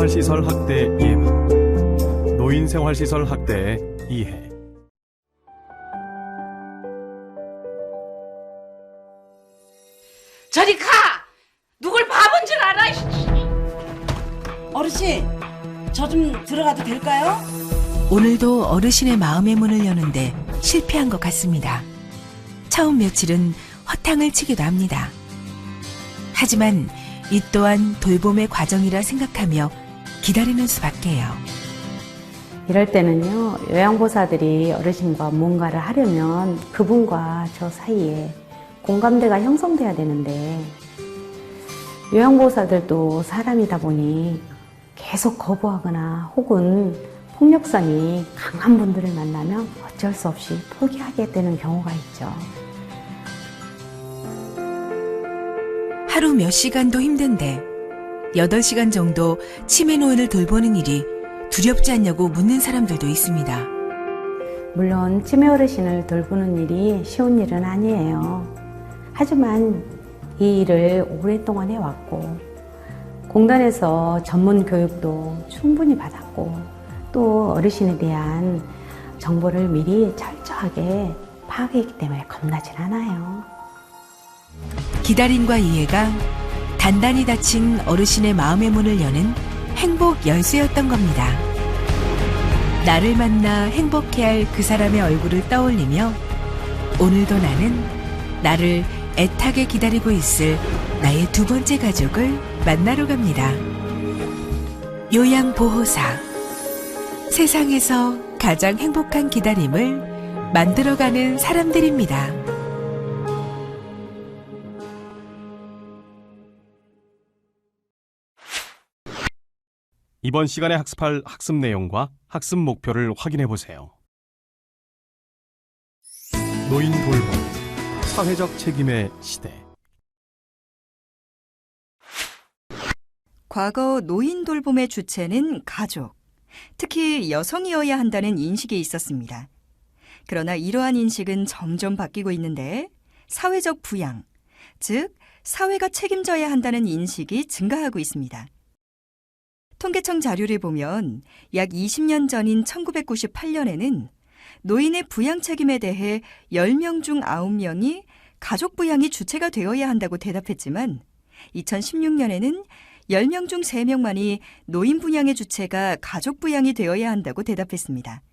노인생활시설 학대 예방, 노인생활시설 학대의 이해. 저리 가! 누굴 바본 줄 알아? 어르신, 저 좀 들어가도 될까요? 오늘도 어르신의 마음의 문을 여는데 실패한 것 같습니다. 처음 며칠은 허탕을 치기도 합니다. 하지만 이 또한 돌봄의 과정이라 생각하며 기다리는 수밖에요. 이럴 때는요, 요양보호사들이 어르신과 뭔가를 하려면 그분과 저 사이에 공감대가 형성돼야 되는데, 요양보호사들도 사람이다 보니 계속 거부하거나 혹은 폭력성이 강한 분들을 만나면 어쩔 수 없이 포기하게 되는 경우가 있죠. 하루 몇 시간도 힘든데 8시간 정도 치매 노인을 돌보는 일이 두렵지 않냐고 묻는 사람들도 있습니다. 물론 치매 어르신을 돌보는 일이 쉬운 일은 아니에요. 하지만 이 일을 오랫동안 해왔고, 공단에서 전문 교육도 충분히 받았고, 또 어르신에 대한 정보를 미리 철저하게 파악했기 때문에 겁나진 않아요. 기다림과 이해가 단단히 닫힌 어르신의 마음의 문을 여는 행복 열쇠였던 겁니다. 나를 만나 행복해할 그 사람의 얼굴을 떠올리며 오늘도 나는 나를 애타게 기다리고 있을 나의 두 번째 가족을 만나러 갑니다. 요양보호사, 세상에서 가장 행복한 기다림을 만들어가는 사람들입니다. 이번 시간에 학습할 학습 내용과 학습 목표를 확인해 보세요. 노인 돌봄, 사회적 책임의 시대. 과거 노인 돌봄의 주체는 가족, 특히 여성이어야 한다는 인식이 있었습니다. 그러나 이러한 인식은 점점 바뀌고 있는데 사회적 부양, 즉 사회가 책임져야 한다는 인식이 증가하고 있습니다. 통계청 자료를 보면 약 20년 전인 1998년에는 노인의 부양 책임에 대해 10명 중 9명이 가족 부양이 주체가 되어야 한다고 대답했지만 2016년에는 10명 중 3명만이 노인 부양의 주체가 가족 부양이 되어야 한다고 대답했습니다.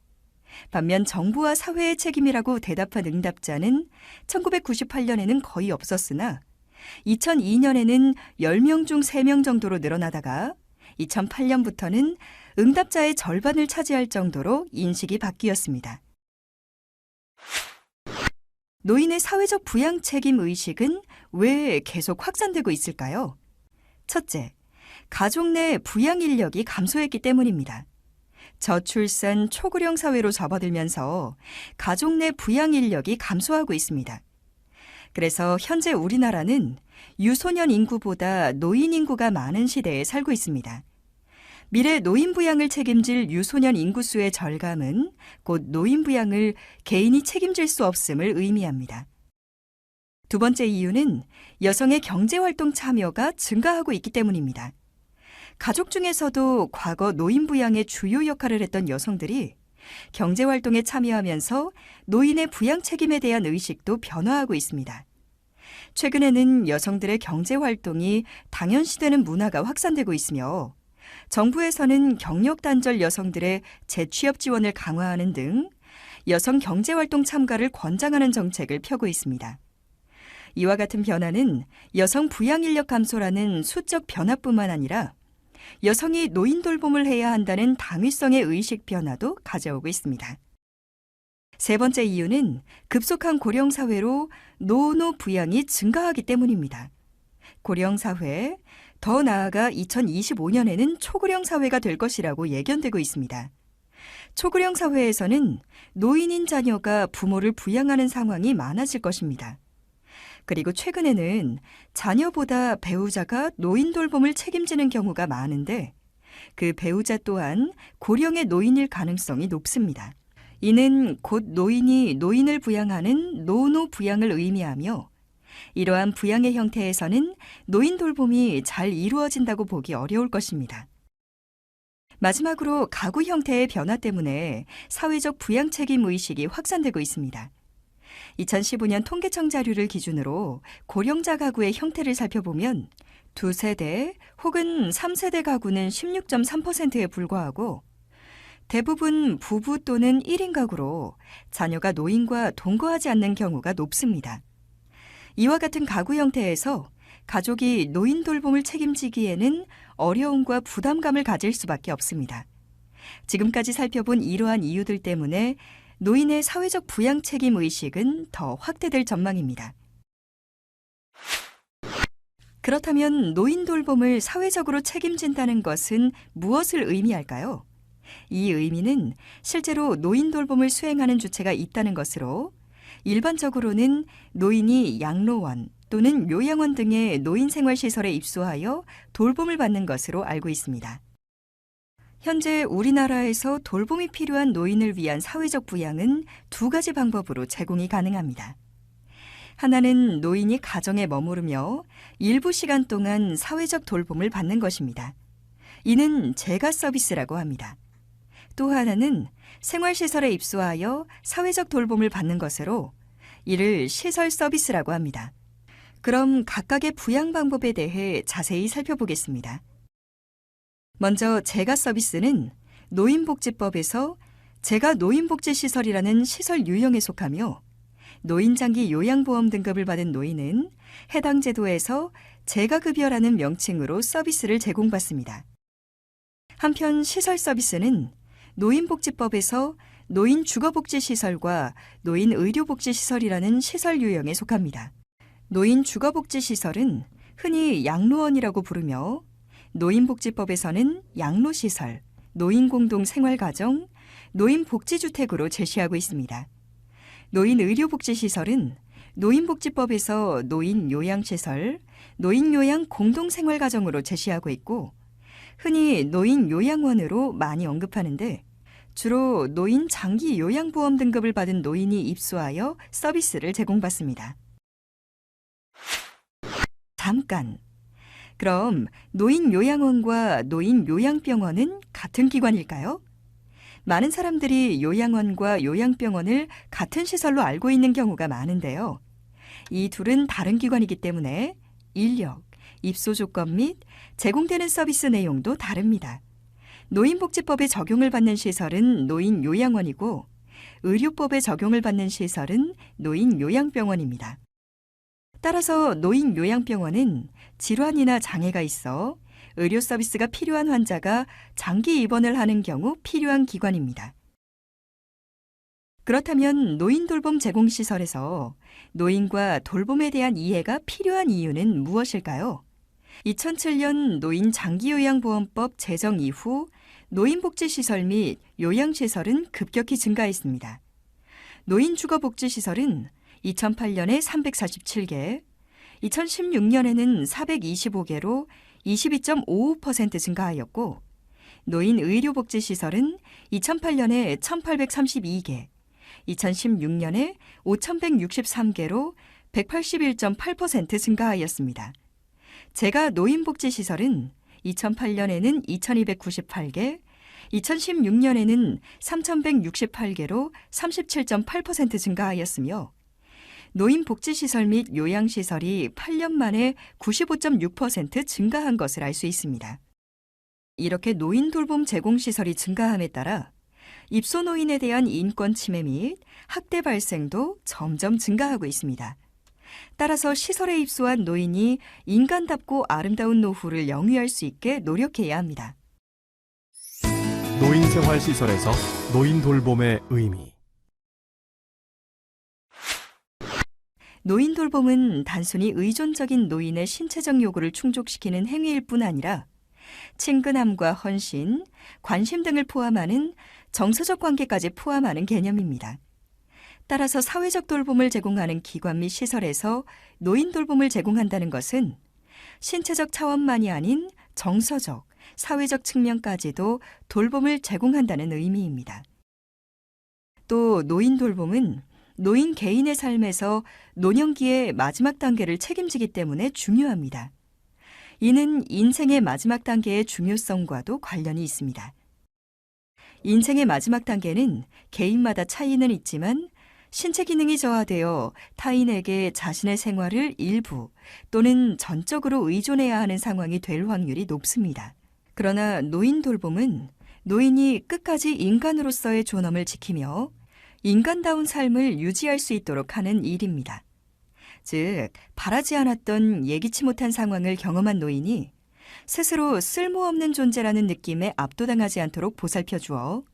반면 정부와 사회의 책임이라고 대답한 응답자는 1998년에는 거의 없었으나 2002년에는 10명 중 3명 정도로 늘어나다가 2008년부터는 응답자의 절반을 차지할 정도로 인식이 바뀌었습니다. 노인의 사회적 부양 책임 의식은 왜 계속 확산되고 있을까요? 첫째, 가족 내 부양 인력이 감소했기 때문입니다. 저출산 초고령 사회로 접어들면서 가족 내 부양 인력이 감소하고 있습니다. 그래서 현재 우리나라는 유소년 인구보다 노인 인구가 많은 시대에 살고 있습니다. 미래 노인 부양을 책임질 유소년 인구수의 절감은 곧 노인 부양을 개인이 책임질 수 없음을 의미합니다. 두 번째 이유는 여성의 경제활동 참여가 증가하고 있기 때문입니다. 가족 중에서도 과거 노인 부양의 주요 역할을 했던 여성들이 경제활동에 참여하면서 노인의 부양 책임에 대한 의식도 변화하고 있습니다. 최근에는 여성들의 경제활동이 당연시되는 문화가 확산되고 있으며 정부에서는 경력 단절 여성들의 재취업 지원을 강화하는 등 여성 경제활동 참가를 권장하는 정책을 펴고 있습니다. 이와 같은 변화는 여성 부양 인력 감소라는 수적 변화뿐만 아니라 여성이 노인 돌봄을 해야 한다는 당위성의 의식 변화도 가져오고 있습니다. 세 번째 이유는 급속한 고령사회로 노노 부양이 증가하기 때문입니다. 고령사회, 더 나아가 2025년에는 초고령사회가 될 것이라고 예견되고 있습니다. 초고령사회에서는 노인인 자녀가 부모를 부양하는 상황이 많아질 것입니다. 그리고 최근에는 자녀보다 배우자가 노인 돌봄을 책임지는 경우가 많은데 그 배우자 또한 고령의 노인일 가능성이 높습니다. 이는 곧 노인이 노인을 부양하는 노노 부양을 의미하며 이러한 부양의 형태에서는 노인 돌봄이 잘 이루어진다고 보기 어려울 것입니다. 마지막으로 가구 형태의 변화 때문에 사회적 부양 책임 의식이 확산되고 있습니다. 2015년 통계청 자료를 기준으로 고령자 가구의 형태를 살펴보면 2세대 혹은 3세대 가구는 16.3%에 불과하고 대부분 부부 또는 1인 가구로 자녀가 노인과 동거하지 않는 경우가 높습니다. 이와 같은 가구 형태에서 가족이 노인 돌봄을 책임지기에는 어려움과 부담감을 가질 수밖에 없습니다. 지금까지 살펴본 이러한 이유들 때문에 노인의 사회적 부양 책임 의식은 더 확대될 전망입니다. 그렇다면 노인 돌봄을 사회적으로 책임진다는 것은 무엇을 의미할까요? 이 의미는 실제로 노인 돌봄을 수행하는 주체가 있다는 것으로 일반적으로는 노인이 양로원 또는 요양원 등의 노인생활시설에 입소하여 돌봄을 받는 것으로 알고 있습니다. 현재 우리나라에서 돌봄이 필요한 노인을 위한 사회적 부양은 2가지 방법으로 제공이 가능합니다. 하나는 노인이 가정에 머무르며 일부 시간 동안 사회적 돌봄을 받는 것입니다. 이는 재가 서비스라고 합니다. 또 하나는 생활시설에 입소하여 사회적 돌봄을 받는 것으로 이를 시설 서비스라고 합니다. 그럼 각각의 부양 방법에 대해 자세히 살펴보겠습니다. 먼저 재가 서비스는 노인복지법에서 재가 노인복지시설이라는 시설 유형에 속하며 노인장기 요양보험 등급을 받은 노인은 해당 제도에서 재가급여라는 명칭으로 서비스를 제공받습니다. 한편 시설 서비스는 노인복지법에서 노인주거복지시설과 노인의료복지시설이라는 시설 유형에 속합니다. 노인주거복지시설은 흔히 양로원이라고 부르며 노인복지법에서는 양로시설, 노인공동생활가정, 노인복지주택으로 제시하고 있습니다. 노인의료복지시설은 노인복지법에서 노인요양시설, 노인요양공동생활가정으로 제시하고 있고 흔히 노인요양원으로 많이 언급하는데 주로 노인장기요양보험 등급을 받은 노인이 입소하여 서비스를 제공받습니다. 잠깐! 그럼 노인요양원과 노인요양병원은 같은 기관일까요? 많은 사람들이 요양원과 요양병원을 같은 시설로 알고 있는 경우가 많은데요. 이 둘은 다른 기관이기 때문에 인력, 입소 조건 및 제공되는 서비스 내용도 다릅니다. 노인복지법에 적용을 받는 시설은 노인요양원이고 의료법에 적용을 받는 시설은 노인요양병원입니다. 따라서 노인요양병원은 질환이나 장애가 있어 의료 서비스가 필요한 환자가 장기 입원을 하는 경우 필요한 기관입니다. 그렇다면 노인돌봄 제공시설에서 노인과 돌봄에 대한 이해가 필요한 이유는 무엇일까요? 2007년 노인장기요양보험법 제정 이후 노인복지시설 및 요양시설은 급격히 증가했습니다. 노인주거복지시설은 2008년에 347개, 2016년에는 425개로 22.55% 증가하였고 노인의료복지시설은 2008년에 1,832개, 2016년에 5,163개로 181.8% 증가하였습니다. 재가 노인복지시설은 2008년에는 2,298개, 2016년에는 3,168개로 37.8% 증가하였으며 노인복지시설 및 요양시설이 8년 만에 95.6% 증가한 것을 알 수 있습니다. 이렇게 노인돌봄 제공시설이 증가함에 따라 입소노인에 대한 인권 침해 및 학대 발생도 점점 증가하고 있습니다. 따라서 시설에 입소한 노인이 인간답고 아름다운 노후를 영위할 수 있게 노력해야 합니다. 노인생활시설에서 노인돌봄의 의미. 노인돌봄은 단순히 의존적인 노인의 신체적 요구를 충족시키는 행위일 뿐 아니라 친근함과 헌신, 관심 등을 포함하는 정서적 관계까지 포함하는 개념입니다. 따라서 사회적 돌봄을 제공하는 기관 및 시설에서 노인 돌봄을 제공한다는 것은 신체적 차원만이 아닌 정서적, 사회적 측면까지도 돌봄을 제공한다는 의미입니다. 또 노인 돌봄은 노인 개인의 삶에서 노년기의 마지막 단계를 책임지기 때문에 중요합니다. 이는 인생의 마지막 단계의 중요성과도 관련이 있습니다. 인생의 마지막 단계는 개인마다 차이는 있지만 신체 기능이 저하되어 타인에게 자신의 생활을 일부 또는 전적으로 의존해야 하는 상황이 될 확률이 높습니다. 그러나 노인 돌봄은 노인이 끝까지 인간으로서의 존엄을 지키며 인간다운 삶을 유지할 수 있도록 하는 일입니다. 즉, 바라지 않았던 예기치 못한 상황을 경험한 노인이 스스로 쓸모없는 존재라는 느낌에 압도당하지 않도록 보살펴주어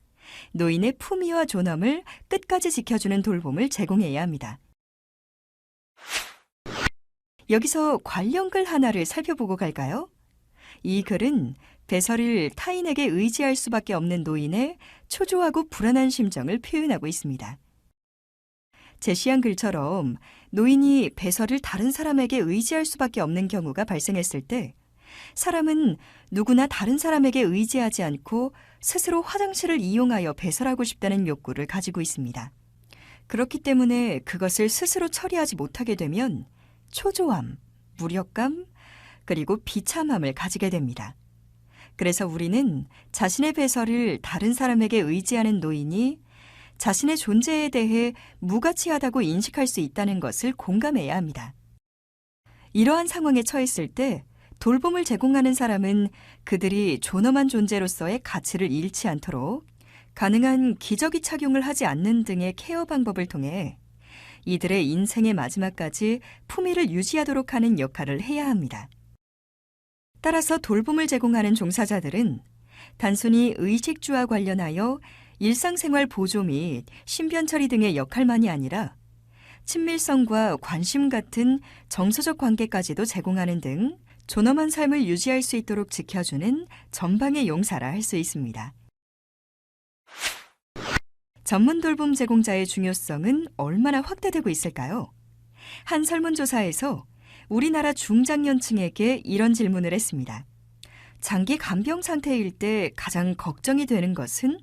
노인의 품위와 존엄을 끝까지 지켜주는 돌봄을 제공해야 합니다. 여기서 관련 글 하나를 살펴보고 갈까요? 이 글은 배설일 타인에게 의지할 수밖에 없는 노인의 초조하고 불안한 심정을 표현하고 있습니다. 제시한 글처럼 노인이 배설을 다른 사람에게 의지할 수밖에 없는 경우가 발생했을 때 사람은 누구나 다른 사람에게 의지하지 않고 스스로 화장실을 이용하여 배설하고 싶다는 욕구를 가지고 있습니다. 그렇기 때문에 그것을 스스로 처리하지 못하게 되면 초조함, 무력감, 그리고 비참함을 가지게 됩니다. 그래서 우리는 자신의 배설을 다른 사람에게 의지하는 노인이 자신의 존재에 대해 무가치하다고 인식할 수 있다는 것을 공감해야 합니다. 이러한 상황에 처했을 때 돌봄을 제공하는 사람은 그들이 존엄한 존재로서의 가치를 잃지 않도록 가능한 기저귀 착용을 하지 않는 등의 케어 방법을 통해 이들의 인생의 마지막까지 품위를 유지하도록 하는 역할을 해야 합니다. 따라서 돌봄을 제공하는 종사자들은 단순히 의식주와 관련하여 일상생활 보조 및 신변 처리 등의 역할만이 아니라 친밀성과 관심 같은 정서적 관계까지도 제공하는 등 존엄한 삶을 유지할 수 있도록 지켜주는 전방의 용사라 할 수 있습니다. 전문 돌봄 제공자의 중요성은 얼마나 확대되고 있을까요? 한 설문조사에서 우리나라 중장년층에게 이런 질문을 했습니다. 장기 간병 상태일 때 가장 걱정이 되는 것은?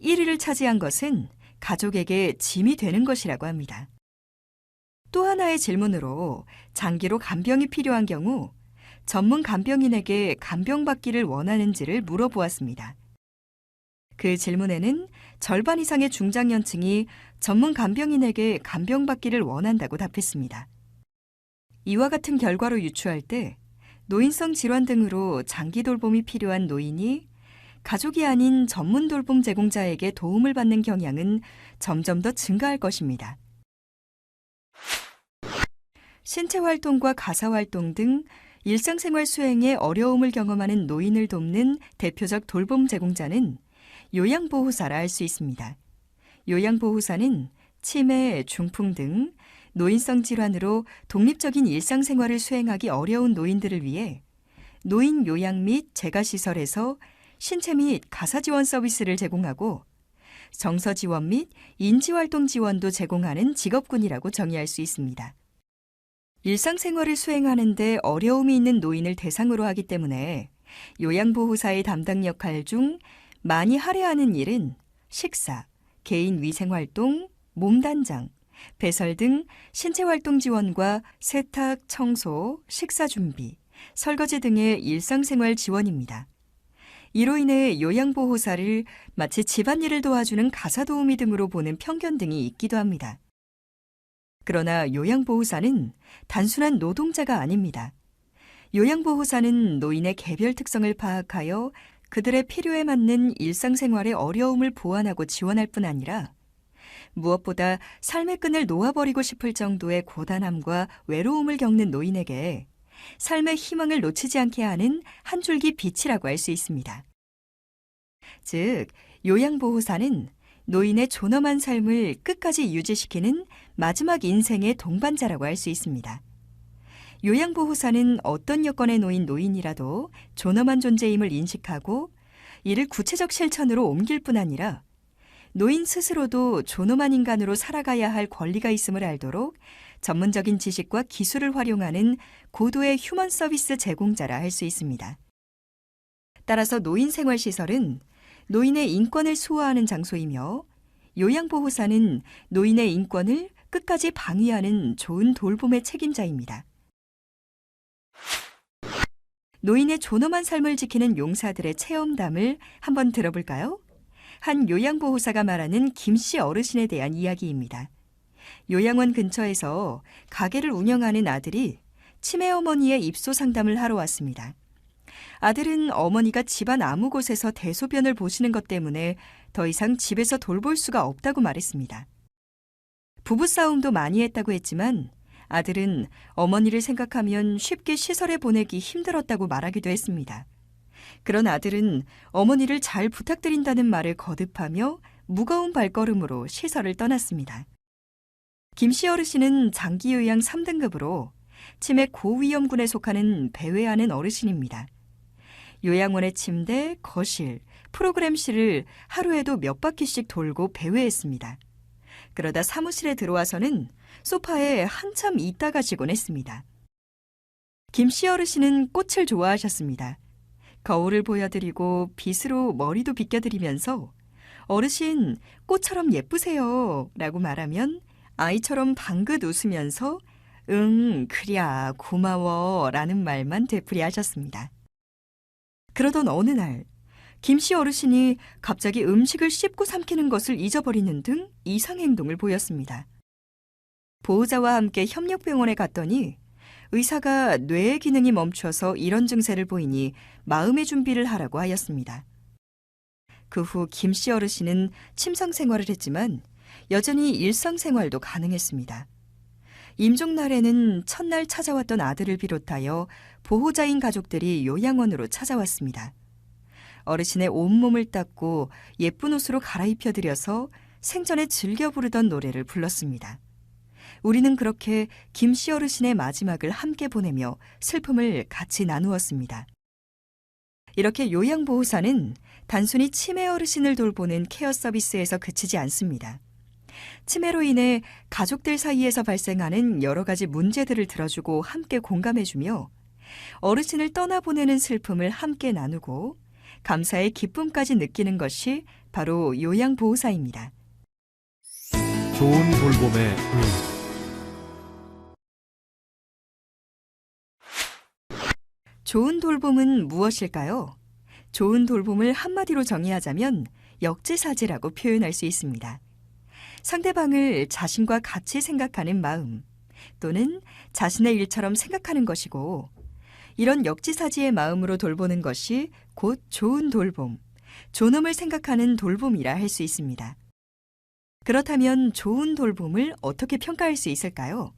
1위를 차지한 것은 가족에게 짐이 되는 것이라고 합니다. 또 하나의 질문으로 장기로 간병이 필요한 경우 전문 간병인에게 간병받기를 원하는지를 물어보았습니다. 그 질문에는 절반 이상의 중장년층이 전문 간병인에게 간병받기를 원한다고 답했습니다. 이와 같은 결과로 유추할 때 노인성 질환 등으로 장기 돌봄이 필요한 노인이 가족이 아닌 전문 돌봄 제공자에게 도움을 받는 경향은 점점 더 증가할 것입니다. 신체 활동과 가사 활동 등 일상생활 수행에 어려움을 경험하는 노인을 돕는 대표적 돌봄 제공자는 요양보호사라 할 수 있습니다. 요양보호사는 치매, 중풍 등 노인성 질환으로 독립적인 일상생활을 수행하기 어려운 노인들을 위해 노인 요양 및 재가시설에서 신체 및 가사 지원 서비스를 제공하고 정서 지원 및 인지활동 지원도 제공하는 직업군이라고 정의할 수 있습니다. 일상생활을 수행하는 데 어려움이 있는 노인을 대상으로 하기 때문에 요양보호사의 담당 역할 중 많이 할애하는 일은 식사, 개인 위생활동, 몸단장, 배설 등 신체활동 지원과 세탁, 청소, 식사 준비, 설거지 등의 일상생활 지원입니다. 이로 인해 요양보호사를 마치 집안일을 도와주는 가사도우미 등으로 보는 편견 등이 있기도 합니다. 그러나 요양보호사는 단순한 노동자가 아닙니다. 요양보호사는 노인의 개별 특성을 파악하여 그들의 필요에 맞는 일상생활의 어려움을 보완하고 지원할 뿐 아니라 무엇보다 삶의 끈을 놓아버리고 싶을 정도의 고단함과 외로움을 겪는 노인에게 삶의 희망을 놓치지 않게 하는 한 줄기 빛이라고 할 수 있습니다. 즉, 요양보호사는 노인의 존엄한 삶을 끝까지 유지시키는 마지막 인생의 동반자라고 할 수 있습니다. 요양보호사는 어떤 여건에 놓인 노인이라도 존엄한 존재임을 인식하고 이를 구체적 실천으로 옮길 뿐 아니라 노인 스스로도 존엄한 인간으로 살아가야 할 권리가 있음을 알도록 전문적인 지식과 기술을 활용하는 고도의 휴먼 서비스 제공자라 할 수 있습니다. 따라서 노인생활시설은 노인의 인권을 수호하는 장소이며 요양보호사는 노인의 인권을 끝까지 방위하는 좋은 돌봄의 책임자입니다. 노인의 존엄한 삶을 지키는 용사들의 체험담을 한번 들어볼까요? 한 요양보호사가 말하는 김씨 어르신에 대한 이야기입니다. 요양원 근처에서 가게를 운영하는 아들이 치매 어머니의 입소 상담을 하러 왔습니다. 아들은 어머니가 집안 아무 곳에서 대소변을 보시는 것 때문에 더 이상 집에서 돌볼 수가 없다고 말했습니다. 부부싸움도 많이 했다고 했지만 아들은 어머니를 생각하면 쉽게 시설에 보내기 힘들었다고 말하기도 했습니다. 그런 아들은 어머니를 잘 부탁드린다는 말을 거듭하며 무거운 발걸음으로 시설을 떠났습니다. 김씨 어르신은 장기요양 3등급으로 치매 고위험군에 속하는 배회하는 어르신입니다. 요양원의 침대, 거실, 프로그램실을 하루에도 몇 바퀴씩 돌고 배회했습니다. 그러다 사무실에 들어와서는 소파에 한참 있다 가시곤 했습니다. 김씨 어르신은 꽃을 좋아하셨습니다. 거울을 보여드리고 빗으로 머리도 빗겨드리면서 어르신, 꽃처럼 예쁘세요 라고 말하면 아이처럼 방긋 웃으면서 응, 그랴, 고마워 라는 말만 되풀이하셨습니다. 그러던 어느 날 김씨 어르신이 갑자기 음식을 씹고 삼키는 것을 잊어버리는 등 이상 행동을 보였습니다. 보호자와 함께 협력병원에 갔더니 의사가 뇌의 기능이 멈춰서 이런 증세를 보이니 마음의 준비를 하라고 하였습니다. 그 후 김씨 어르신은 침상 생활을 했지만 여전히 일상생활도 가능했습니다. 임종날에는 첫날 찾아왔던 아들을 비롯하여 보호자인 가족들이 요양원으로 찾아왔습니다. 어르신의 온몸을 닦고 예쁜 옷으로 갈아입혀드려서 생전에 즐겨 부르던 노래를 불렀습니다. 우리는 그렇게 김씨 어르신의 마지막을 함께 보내며 슬픔을 같이 나누었습니다. 이렇게 요양보호사는 단순히 치매 어르신을 돌보는 케어 서비스에서 그치지 않습니다. 치매로 인해 가족들 사이에서 발생하는 여러 가지 문제들을 들어주고 함께 공감해주며 어르신을 떠나보내는 슬픔을 함께 나누고 감사의 기쁨까지 느끼는 것이 바로 요양보호사입니다. 좋은 돌봄의 의. 좋은 돌봄은 무엇일까요? 좋은 돌봄을 한마디로 정의하자면 역지사지라고 표현할 수 있습니다. 상대방을 자신과 같이 생각하는 마음 또는 자신의 일처럼 생각하는 것이고 이런 역지사지의 마음으로 돌보는 것이 곧 좋은 돌봄, 존엄을 생각하는 돌봄이라 할 수 있습니다. 그렇다면 좋은 돌봄을 어떻게 평가할 수 있을까요?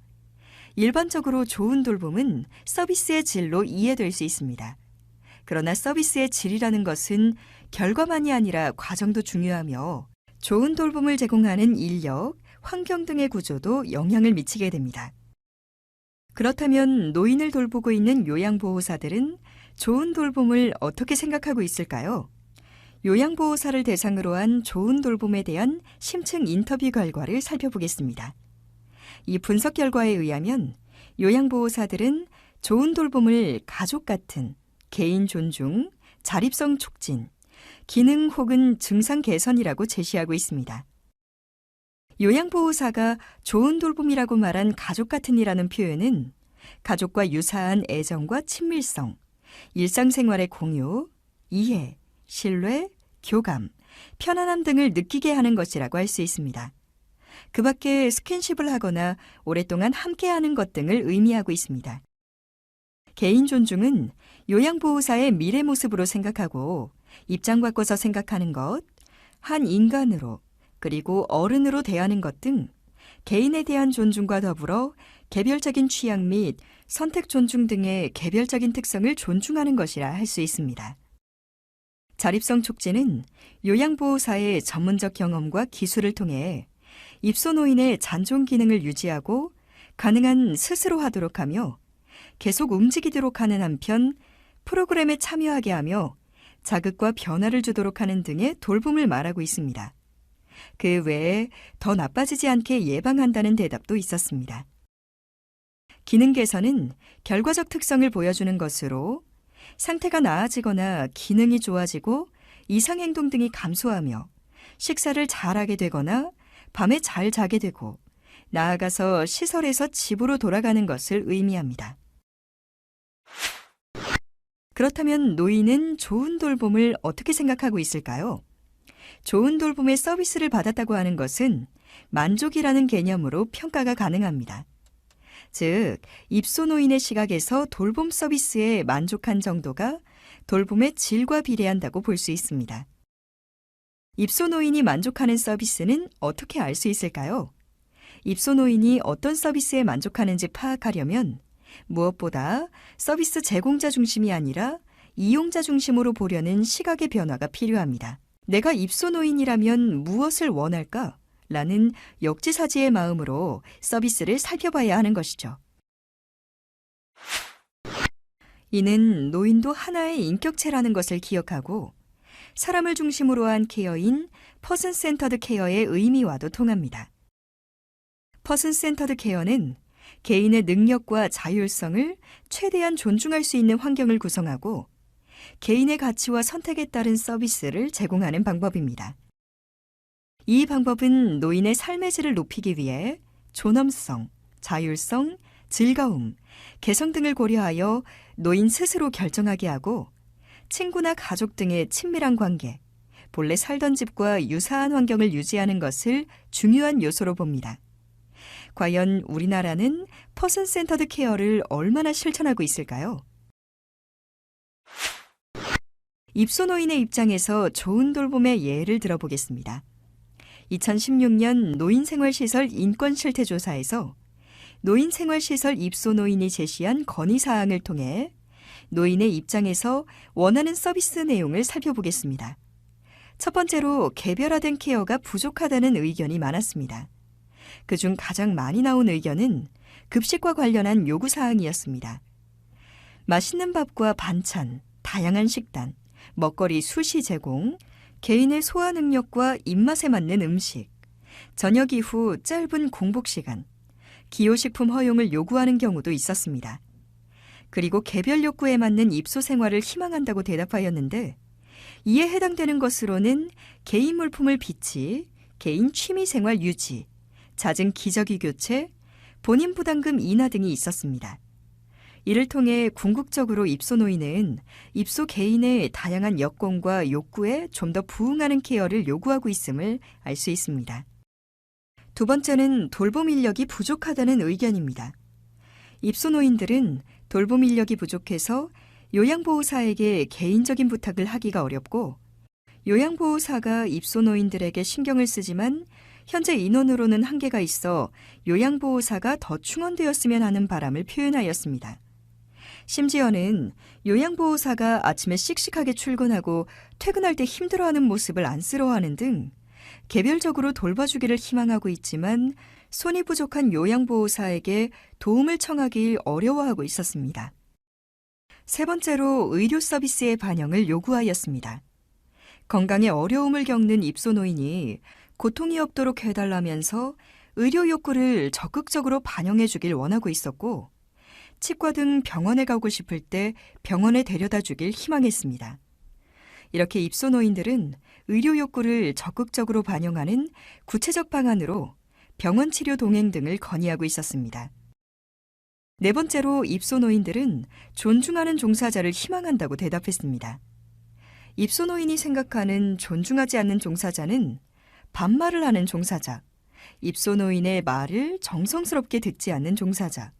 일반적으로 좋은 돌봄은 서비스의 질로 이해될 수 있습니다. 그러나 서비스의 질이라는 것은 결과만이 아니라 과정도 중요하며 좋은 돌봄을 제공하는 인력, 환경 등의 구조도 영향을 미치게 됩니다. 그렇다면 노인을 돌보고 있는 요양보호사들은 좋은 돌봄을 어떻게 생각하고 있을까요? 요양보호사를 대상으로 한 좋은 돌봄에 대한 심층 인터뷰 결과를 살펴보겠습니다. 이 분석 결과에 의하면 요양보호사들은 좋은 돌봄을 가족 같은 개인 존중, 자립성 촉진, 기능 혹은 증상 개선이라고 제시하고 있습니다. 요양보호사가 좋은 돌봄이라고 말한 가족 같은 이라는 표현은 가족과 유사한 애정과 친밀성, 일상생활의 공유, 이해, 신뢰, 교감, 편안함 등을 느끼게 하는 것이라고 할 수 있습니다. 그 밖에 스킨십을 하거나 오랫동안 함께하는 것 등을 의미하고 있습니다. 개인 존중은 요양보호사의 미래 모습으로 생각하고 입장 바꿔서 생각하는 것, 한 인간으로 그리고 어른으로 대하는 것 등 개인에 대한 존중과 더불어 개별적인 취향 및 선택 존중 등의 개별적인 특성을 존중하는 것이라 할 수 있습니다. 자립성 촉진은 요양보호사의 전문적 경험과 기술을 통해 입소 노인의 잔존 기능을 유지하고 가능한 스스로 하도록 하며 계속 움직이도록 하는 한편 프로그램에 참여하게 하며 자극과 변화를 주도록 하는 등의 돌봄을 말하고 있습니다. 그 외에 더 나빠지지 않게 예방한다는 대답도 있었습니다. 기능 개선은 결과적 특성을 보여주는 것으로 상태가 나아지거나 기능이 좋아지고 이상행동 등이 감소하며 식사를 잘하게 되거나 밤에 잘 자게 되고 나아가서 시설에서 집으로 돌아가는 것을 의미합니다. 그렇다면 노인은 좋은 돌봄을 어떻게 생각하고 있을까요? 좋은 돌봄의 서비스를 받았다고 하는 것은 만족이라는 개념으로 평가가 가능합니다. 즉, 입소노인의 시각에서 돌봄 서비스에 만족한 정도가 돌봄의 질과 비례한다고 볼 수 있습니다. 입소노인이 만족하는 서비스는 어떻게 알 수 있을까요? 입소노인이 어떤 서비스에 만족하는지 파악하려면 무엇보다 서비스 제공자 중심이 아니라 이용자 중심으로 보려는 시각의 변화가 필요합니다. 내가 입소노인이라면 무엇을 원할까? 라는 역지사지의 마음으로 서비스를 살펴봐야 하는 것이죠. 이는 노인도 하나의 인격체라는 것을 기억하고 사람을 중심으로 한 케어인 퍼슨 센터드 케어의 의미와도 통합니다. 퍼슨 센터드 케어는 개인의 능력과 자율성을 최대한 존중할 수 있는 환경을 구성하고 개인의 가치와 선택에 따른 서비스를 제공하는 방법입니다. 이 방법은 노인의 삶의 질을 높이기 위해 존엄성, 자율성, 즐거움, 개성 등을 고려하여 노인 스스로 결정하게 하고 친구나 가족 등의 친밀한 관계, 본래 살던 집과 유사한 환경을 유지하는 것을 중요한 요소로 봅니다. 과연 우리나라는 퍼슨 센터드 케어를 얼마나 실천하고 있을까요? 입소노인의 입장에서 좋은 돌봄의 예를 들어보겠습니다. 2016년 노인생활시설 인권실태조사에서 노인생활시설 입소노인이 제시한 건의사항을 통해 노인의 입장에서 원하는 서비스 내용을 살펴보겠습니다. 첫 번째로 개별화된 케어가 부족하다는 의견이 많았습니다. 그중 가장 많이 나온 의견은 급식과 관련한 요구사항이었습니다. 맛있는 밥과 반찬, 다양한 식단, 먹거리 수시 제공, 개인의 소화 능력과 입맛에 맞는 음식, 저녁 이후 짧은 공복 시간, 기호식품 허용을 요구하는 경우도 있었습니다. 그리고 개별 욕구에 맞는 입소 생활을 희망한다고 대답하였는데 이에 해당되는 것으로는 개인 물품을 비치, 개인 취미 생활 유지, 잦은 기저귀 교체, 본인 부담금 인하 등이 있었습니다. 이를 통해 궁극적으로 입소노인은 입소 개인의 다양한 여건과 욕구에 좀 더 부응하는 케어를 요구하고 있음을 알 수 있습니다. 두 번째는 돌봄 인력이 부족하다는 의견입니다. 입소노인들은 돌봄 인력이 부족해서 요양보호사에게 개인적인 부탁을 하기가 어렵고 요양보호사가 입소노인들에게 신경을 쓰지만 현재 인원으로는 한계가 있어 요양보호사가 더 충원되었으면 하는 바람을 표현하였습니다. 심지어는 요양보호사가 아침에 씩씩하게 출근하고 퇴근할 때 힘들어하는 모습을 안쓰러워하는 등 개별적으로 돌봐주기를 희망하고 있지만 손이 부족한 요양보호사에게 도움을 청하길 어려워하고 있었습니다. 세 번째로 의료 서비스의 반영을 요구하였습니다. 건강에 어려움을 겪는 입소노인이 고통이 없도록 해달라면서 의료 욕구를 적극적으로 반영해 주길 원하고 있었고 치과 등 병원에 가고 싶을 때 병원에 데려다 주길 희망했습니다. 이렇게 입소노인들은 의료 욕구를 적극적으로 반영하는 구체적 방안으로 병원 치료 동행 등을 건의하고 있었습니다. 네 번째로 입소노인들은 존중하는 종사자를 희망한다고 대답했습니다. 입소노인이 생각하는 존중하지 않는 종사자는 반말을 하는 종사자, 입소노인의 말을 정성스럽게 듣지 않는 종사자,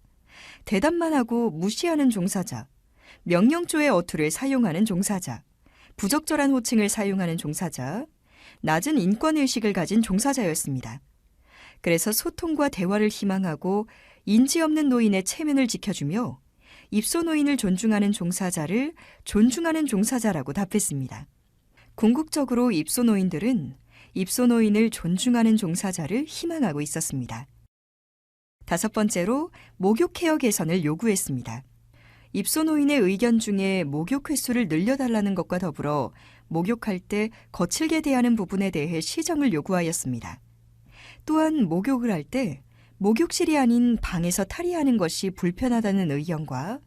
대답만 하고 무시하는 종사자, 명령조의 어투를 사용하는 종사자, 부적절한 호칭을 사용하는 종사자, 낮은 인권의식을 가진 종사자였습니다. 그래서 소통과 대화를 희망하고 인지 없는 노인의 체면을 지켜주며 입소노인을 존중하는 종사자를 존중하는 종사자라고 답했습니다. 궁극적으로 입소노인들은 입소노인을 존중하는 종사자를 희망하고 있었습니다. 다섯 번째로 목욕 케어 개선을 요구했습니다. 입소노인의 의견 중에 목욕 횟수를 늘려달라는 것과 더불어 목욕할 때 거칠게 대하는 부분에 대해 시정을 요구하였습니다. 또한 목욕을 할 때 목욕실이 아닌 방에서 탈의하는 것이 불편하다는 의견과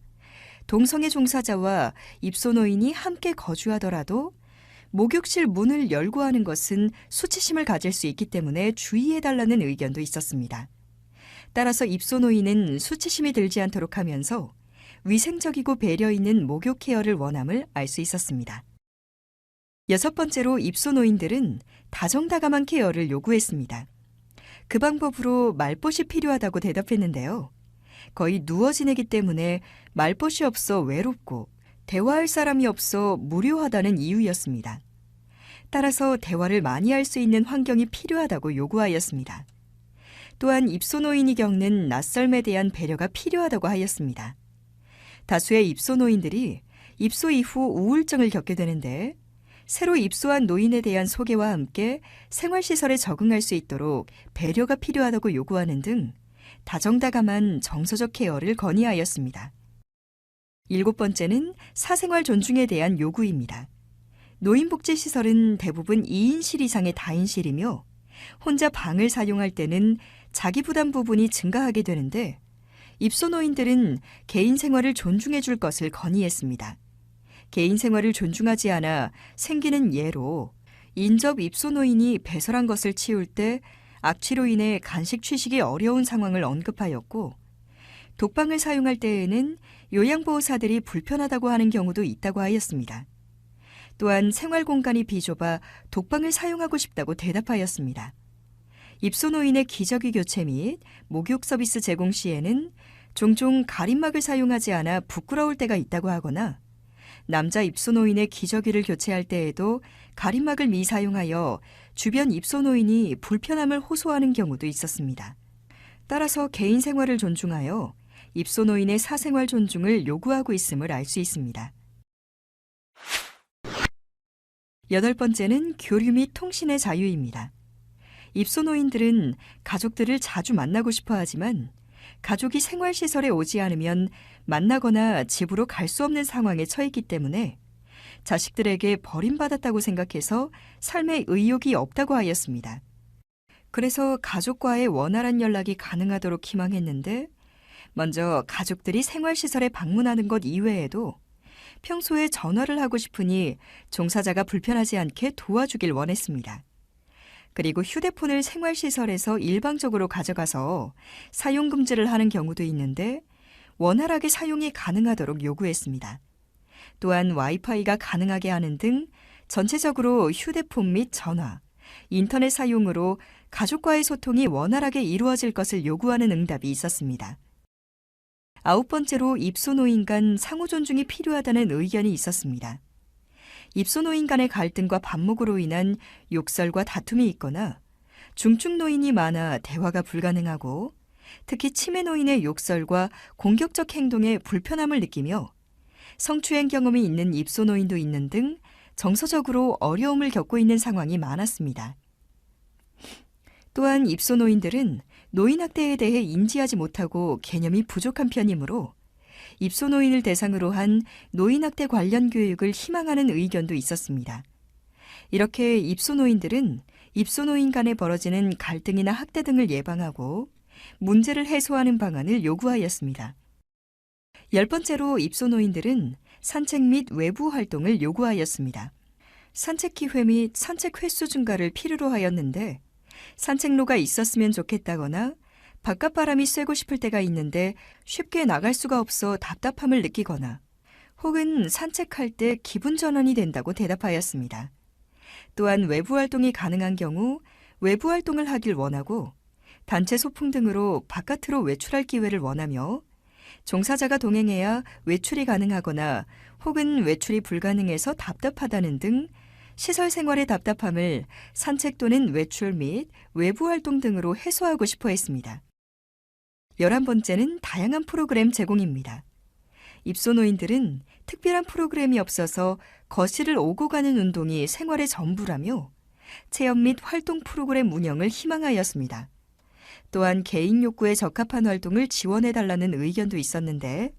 동성애 종사자와 입소노인이 함께 거주하더라도 목욕실 문을 열고 하는 것은 수치심을 가질 수 있기 때문에 주의해달라는 의견도 있었습니다. 따라서 입소노인은 수치심이 들지 않도록 하면서 위생적이고 배려 있는 목욕 케어를 원함을 알 수 있었습니다. 6번째로 입소노인들은 다정다감한 케어를 요구했습니다. 그 방법으로 말벗이 필요하다고 대답했는데요. 거의 누워 지내기 때문에 말벗이 없어 외롭고 대화할 사람이 없어 무료하다는 이유였습니다. 따라서 대화를 많이 할 수 있는 환경이 필요하다고 요구하였습니다. 또한 입소노인이 겪는 낯설에 대한 배려가 필요하다고 하였습니다. 다수의 입소노인들이 입소 이후 우울증을 겪게 되는데 새로 입소한 노인에 대한 소개와 함께 생활시설에 적응할 수 있도록 배려가 필요하다고 요구하는 등 다정다감한 정서적 케어를 건의하였습니다. 7번째는 사생활 존중에 대한 요구입니다. 노인복지시설은 대부분 2인실 이상의 다인실이며 혼자 방을 사용할 때는 자기 부담 부분이 증가하게 되는데 입소노인들은 개인 생활을 존중해 줄 것을 건의했습니다. 개인 생활을 존중하지 않아 생기는 예로 인접 입소노인이 배설한 것을 치울 때 악취로 인해 간식 취식이 어려운 상황을 언급하였고 독방을 사용할 때에는 요양보호사들이 불편하다고 하는 경우도 있다고 하였습니다. 또한 생활 공간이 비좁아 독방을 사용하고 싶다고 대답하였습니다. 입소노인의 기저귀 교체 및 목욕 서비스 제공 시에는 종종 가림막을 사용하지 않아 부끄러울 때가 있다고 하거나 남자 입소노인의 기저귀를 교체할 때에도 가림막을 미사용하여 주변 입소노인이 불편함을 호소하는 경우도 있었습니다. 따라서 개인 생활을 존중하여 입소노인의 사생활 존중을 요구하고 있음을 알 수 있습니다. 8번째는 교류 및 통신의 자유입니다. 입소노인들은 가족들을 자주 만나고 싶어 하지만 가족이 생활시설에 오지 않으면 만나거나 집으로 갈 수 없는 상황에 처했기 때문에 자식들에게 버림받았다고 생각해서 삶에 의욕이 없다고 하였습니다. 그래서 가족과의 원활한 연락이 가능하도록 희망했는데 먼저 가족들이 생활시설에 방문하는 것 이외에도 평소에 전화를 하고 싶으니 종사자가 불편하지 않게 도와주길 원했습니다. 그리고 휴대폰을 생활시설에서 일방적으로 가져가서 사용 금지를 하는 경우도 있는데 원활하게 사용이 가능하도록 요구했습니다. 또한 와이파이가 가능하게 하는 등 전체적으로 휴대폰 및 전화, 인터넷 사용으로 가족과의 소통이 원활하게 이루어질 것을 요구하는 응답이 있었습니다. 9번째로 입소노인 간 상호 존중이 필요하다는 의견이 있었습니다. 입소노인 간의 갈등과 반목으로 인한 욕설과 다툼이 있거나 중증 노인이 많아 대화가 불가능하고 특히 치매 노인의 욕설과 공격적 행동에 불편함을 느끼며 성추행 경험이 있는 입소노인도 있는 등 정서적으로 어려움을 겪고 있는 상황이 많았습니다. 또한 입소노인들은 노인학대에 대해 인지하지 못하고 개념이 부족한 편이므로 입소노인을 대상으로 한 노인학대 관련 교육을 희망하는 의견도 있었습니다. 이렇게 입소노인들은 입소노인 간에 벌어지는 갈등이나 학대 등을 예방하고 문제를 해소하는 방안을 요구하였습니다. 10번째로 입소노인들은 산책 및 외부 활동을 요구하였습니다. 산책 기회 및 산책 횟수 증가를 필요로 하였는데 산책로가 있었으면 좋겠다거나 바깥바람이 쐬고 싶을 때가 있는데 쉽게 나갈 수가 없어 답답함을 느끼거나 혹은 산책할 때 기분 전환이 된다고 대답하였습니다. 또한 외부 활동이 가능한 경우 외부 활동을 하길 원하고 단체 소풍 등으로 바깥으로 외출할 기회를 원하며 종사자가 동행해야 외출이 가능하거나 혹은 외출이 불가능해서 답답하다는 등 시설 생활의 답답함을 산책 또는 외출 및 외부 활동 등으로 해소하고 싶어 했습니다. 11번째는 다양한 프로그램 제공입니다. 입소노인들은 특별한 프로그램이 없어서 거실을 오고 가는 운동이 생활의 전부라며 체험 및 활동 프로그램 운영을 희망하였습니다. 또한 개인 욕구에 적합한 활동을 지원해달라는 의견도 있었는데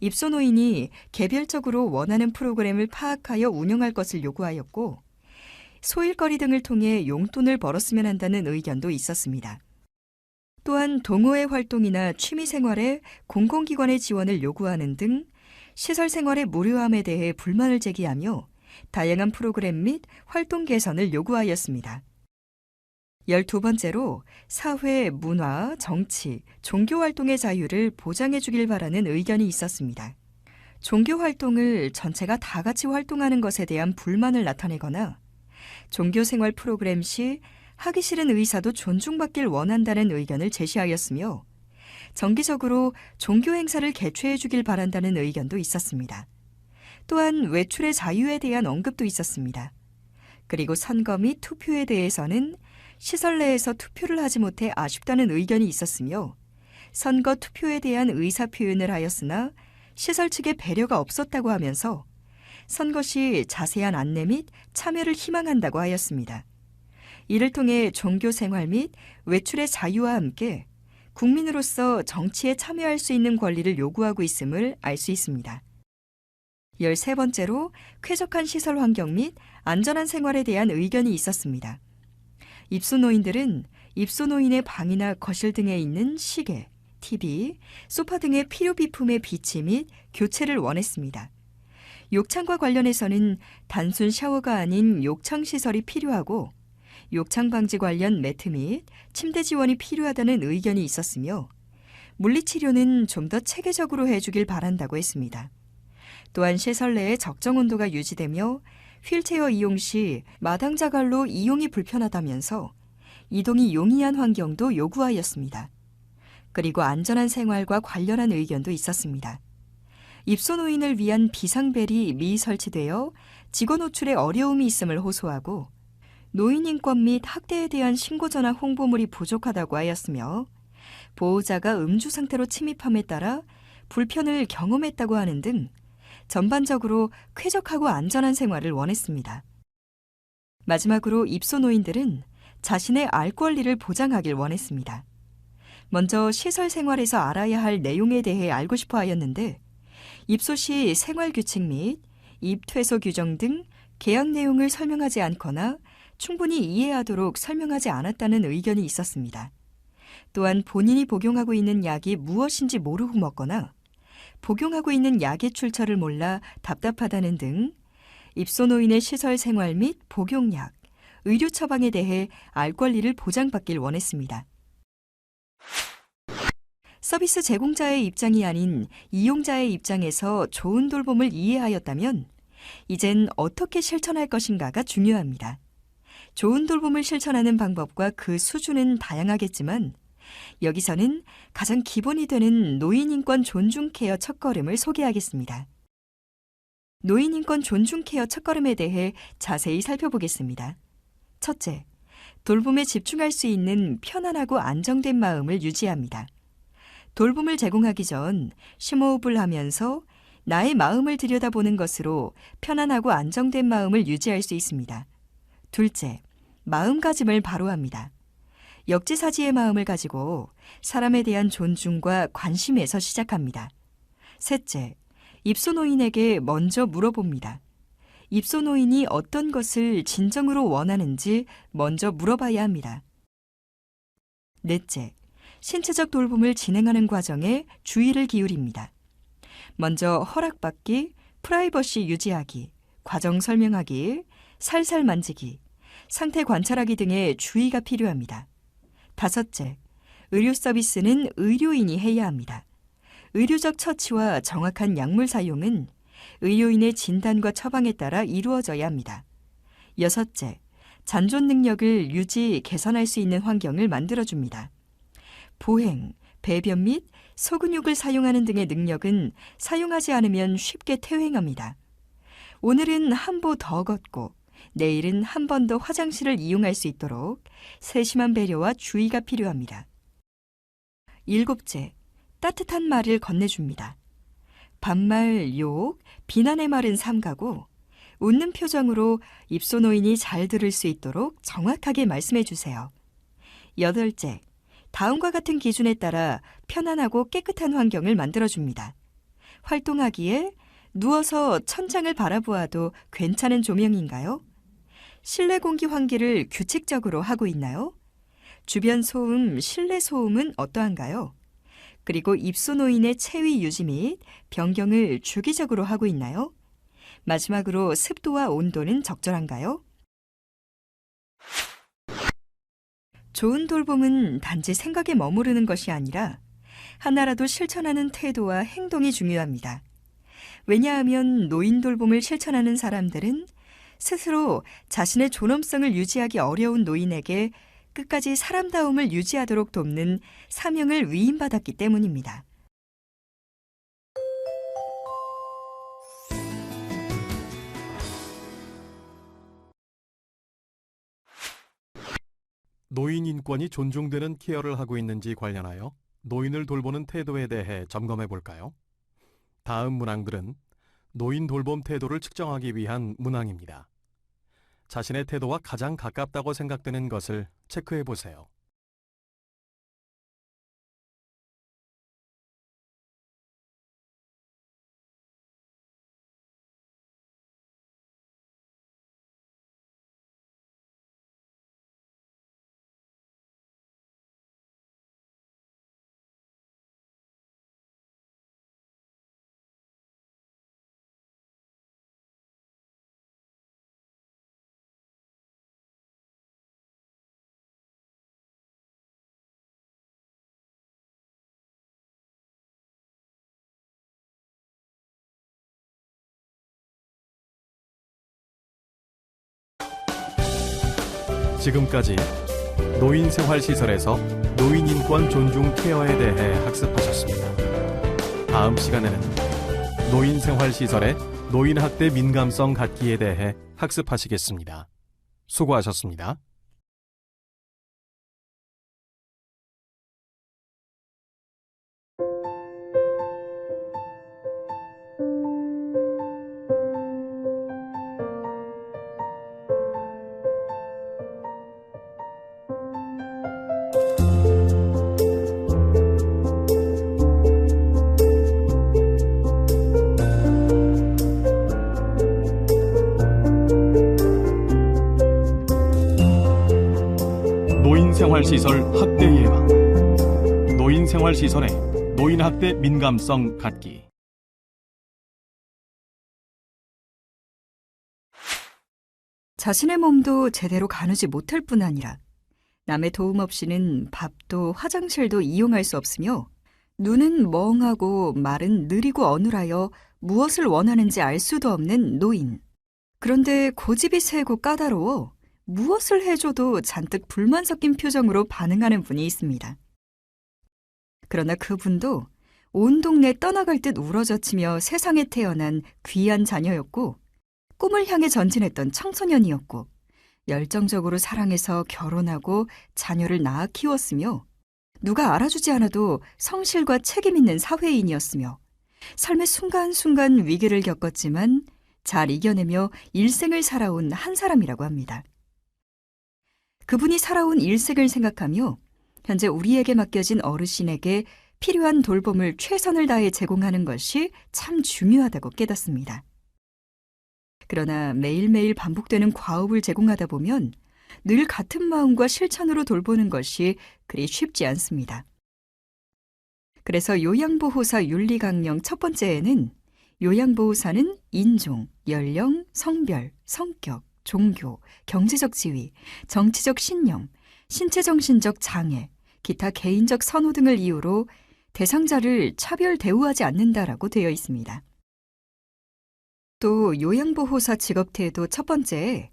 입소노인이 개별적으로 원하는 프로그램을 파악하여 운영할 것을 요구하였고 소일거리 등을 통해 용돈을 벌었으면 한다는 의견도 있었습니다. 또한 동호회 활동이나 취미생활에 공공기관의 지원을 요구하는 등 시설 생활의 무료함에 대해 불만을 제기하며 다양한 프로그램 및 활동 개선을 요구하였습니다. 12번째로 사회, 문화, 정치, 종교 활동의 자유를 보장해 주길 바라는 의견이 있었습니다. 종교 활동을 전체가 다 같이 활동하는 것에 대한 불만을 나타내거나 종교 생활 프로그램 시 하기 싫은 의사도 존중받길 원한다는 의견을 제시하였으며 정기적으로 종교 행사를 개최해 주길 바란다는 의견도 있었습니다. 또한 외출의 자유에 대한 언급도 있었습니다. 그리고 선거 및 투표에 대해서는 시설 내에서 투표를 하지 못해 아쉽다는 의견이 있었으며 선거 투표에 대한 의사 표현을 하였으나 시설 측에 배려가 없었다고 하면서 선거 시 자세한 안내 및 참여를 희망한다고 하였습니다. 이를 통해 종교 생활 및 외출의 자유와 함께 국민으로서 정치에 참여할 수 있는 권리를 요구하고 있음을 알 수 있습니다. 13번째로 쾌적한 시설 환경 및 안전한 생활에 대한 의견이 있었습니다. 입소노인들은 입소노인의 방이나 거실 등에 있는 시계, TV, 소파 등의 필요 비품의 비치 및 교체를 원했습니다. 욕창과 관련해서는 단순 샤워가 아닌 욕창 시설이 필요하고 욕창 방지 관련 매트 및 침대 지원이 필요하다는 의견이 있었으며 물리치료는 좀 더 체계적으로 해주길 바란다고 했습니다. 또한 시설 내에 적정 온도가 유지되며 휠체어 이용 시 마당 자갈로 이용이 불편하다면서 이동이 용이한 환경도 요구하였습니다. 그리고 안전한 생활과 관련한 의견도 있었습니다. 입소노인을 위한 비상벨이 미리 설치되어 직원 호출에 어려움이 있음을 호소하고 노인 인권 및 학대에 대한 신고 전화 홍보물이 부족하다고 하였으며 보호자가 음주 상태로 침입함에 따라 불편을 경험했다고 하는 등 전반적으로 쾌적하고 안전한 생활을 원했습니다. 마지막으로 입소노인들은 자신의 알 권리를 보장하길 원했습니다. 먼저 시설 생활에서 알아야 할 내용에 대해 알고 싶어 하였는데 입소 시 생활 규칙 및 입퇴소 규정 등 계약 내용을 설명하지 않거나 충분히 이해하도록 설명하지 않았다는 의견이 있었습니다. 또한 본인이 복용하고 있는 약이 무엇인지 모르고 먹거나 복용하고 있는 약의 출처를 몰라 답답하다는 등 입소노인의 시설 생활 및 복용약, 의료 처방에 대해 알 권리를 보장받길 원했습니다. 서비스 제공자의 입장이 아닌 이용자의 입장에서 좋은 돌봄을 이해하였다면 이젠 어떻게 실천할 것인가가 중요합니다. 좋은 돌봄을 실천하는 방법과 그 수준은 다양하겠지만 여기서는 가장 기본이 되는 노인인권 존중 케어 첫걸음을 소개하겠습니다. 노인인권 존중 케어 첫걸음에 대해 자세히 살펴보겠습니다. 첫째, 돌봄에 집중할 수 있는 편안하고 안정된 마음을 유지합니다. 돌봄을 제공하기 전 심호흡을 하면서 나의 마음을 들여다보는 것으로 편안하고 안정된 마음을 유지할 수 있습니다. 둘째, 마음가짐을 바로 합니다. 역지사지의 마음을 가지고 사람에 대한 존중과 관심에서 시작합니다. 셋째, 입소노인에게 먼저 물어봅니다. 입소노인이 어떤 것을 진정으로 원하는지 먼저 물어봐야 합니다. 넷째, 신체적 돌봄을 진행하는 과정에 주의를 기울입니다. 먼저 허락받기, 프라이버시 유지하기, 과정 설명하기, 살살 만지기, 상태 관찰하기 등의 주의가 필요합니다. 다섯째, 의료 서비스는 의료인이 해야 합니다. 의료적 처치와 정확한 약물 사용은 의료인의 진단과 처방에 따라 이루어져야 합니다. 여섯째, 잔존 능력을 유지, 개선할 수 있는 환경을 만들어줍니다. 보행, 배변 및 소근육을 사용하는 등의 능력은 사용하지 않으면 쉽게 퇴행합니다. 오늘은 한 보 더 걷고 내일은 한 번 더 화장실을 이용할 수 있도록 세심한 배려와 주의가 필요합니다. 일곱째, 따뜻한 말을 건네줍니다. 반말, 욕, 비난의 말은 삼가고 웃는 표정으로 입소노인이 잘 들을 수 있도록 정확하게 말씀해 주세요. 여덟째, 다음과 같은 기준에 따라 편안하고 깨끗한 환경을 만들어줍니다. 활동하기에 누워서 천장을 바라보아도 괜찮은 조명인가요? 실내 공기 환기를 규칙적으로 하고 있나요? 주변 소음, 실내 소음은 어떠한가요? 그리고 입소노인의 체위 유지 및 변경을 주기적으로 하고 있나요? 마지막으로 습도와 온도는 적절한가요? 좋은 돌봄은 단지 생각에 머무르는 것이 아니라 하나라도 실천하는 태도와 행동이 중요합니다. 왜냐하면 노인 돌봄을 실천하는 사람들은 스스로 자신의 존엄성을 유지하기 어려운 노인에게 끝까지 사람다움을 유지하도록 돕는 사명을 위임받았기 때문입니다. 노인 인권이 존중되는 케어를 하고 있는지 관련하여 노인을 돌보는 태도에 대해 점검해 볼까요? 다음 문항들은 노인 돌봄 태도를 측정하기 위한 문항입니다. 자신의 태도와 가장 가깝다고 생각되는 것을 체크해 보세요. 지금까지 노인생활시설에서 노인인권 존중 케어에 대해 학습하셨습니다. 다음 시간에는 노인생활시설의 노인학대 민감성 갖기에 대해 학습하시겠습니다. 수고하셨습니다. 노인생활시설 학대 예방, 노인생활시설의 노인학대 민감성 갖기. 자신의 몸도 제대로 가누지 못할 뿐 아니라 남의 도움 없이는 밥도 화장실도 이용할 수 없으며 눈은 멍하고 말은 느리고 어눌하여 무엇을 원하는지 알 수도 없는 노인. 그런데 고집이 세고 까다로워 무엇을 해줘도 잔뜩 불만 섞인 표정으로 반응하는 분이 있습니다. 그러나 그분도 온 동네 떠나갈 듯 우러젖히며 세상에 태어난 귀한 자녀였고 꿈을 향해 전진했던 청소년이었고 열정적으로 사랑해서 결혼하고 자녀를 낳아 키웠으며 누가 알아주지 않아도 성실과 책임 있는 사회인이었으며 삶의 순간순간 위기를 겪었지만 잘 이겨내며 일생을 살아온 한 사람이라고 합니다. 그분이 살아온 일생을 생각하며 현재 우리에게 맡겨진 어르신에게 필요한 돌봄을 최선을 다해 제공하는 것이 참 중요하다고 깨닫습니다. 그러나 매일매일 반복되는 과업을 제공하다 보면 늘 같은 마음과 실천으로 돌보는 것이 그리 쉽지 않습니다. 그래서 요양보호사 윤리강령 첫 번째에는 요양보호사는 인종, 연령, 성별, 성격, 종교, 경제적 지위, 정치적 신념, 신체정신적 장애, 기타 개인적 선호 등을 이유로 대상자를 차별 대우하지 않는다라고 되어 있습니다. 또 요양보호사 직업태도 첫 번째에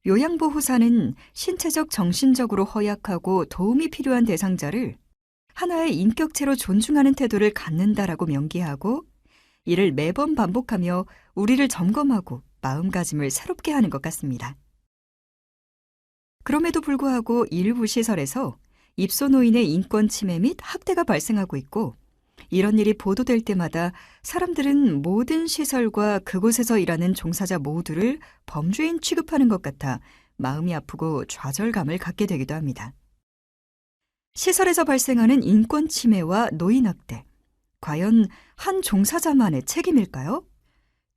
요양보호사는 신체적, 정신적으로 허약하고 도움이 필요한 대상자를 하나의 인격체로 존중하는 태도를 갖는다라고 명기하고 이를 매번 반복하며 우리를 점검하고 마음가짐을 새롭게 하는 것 같습니다. 그럼에도 불구하고 일부 시설에서 입소노인의 인권 침해 및 학대가 발생하고 있고 이런 일이 보도될 때마다 사람들은 모든 시설과 그곳에서 일하는 종사자 모두를 범죄인 취급하는 것 같아 마음이 아프고 좌절감을 갖게 되기도 합니다. 시설에서 발생하는 인권 침해와 노인학대, 과연 한 종사자만의 책임일까요?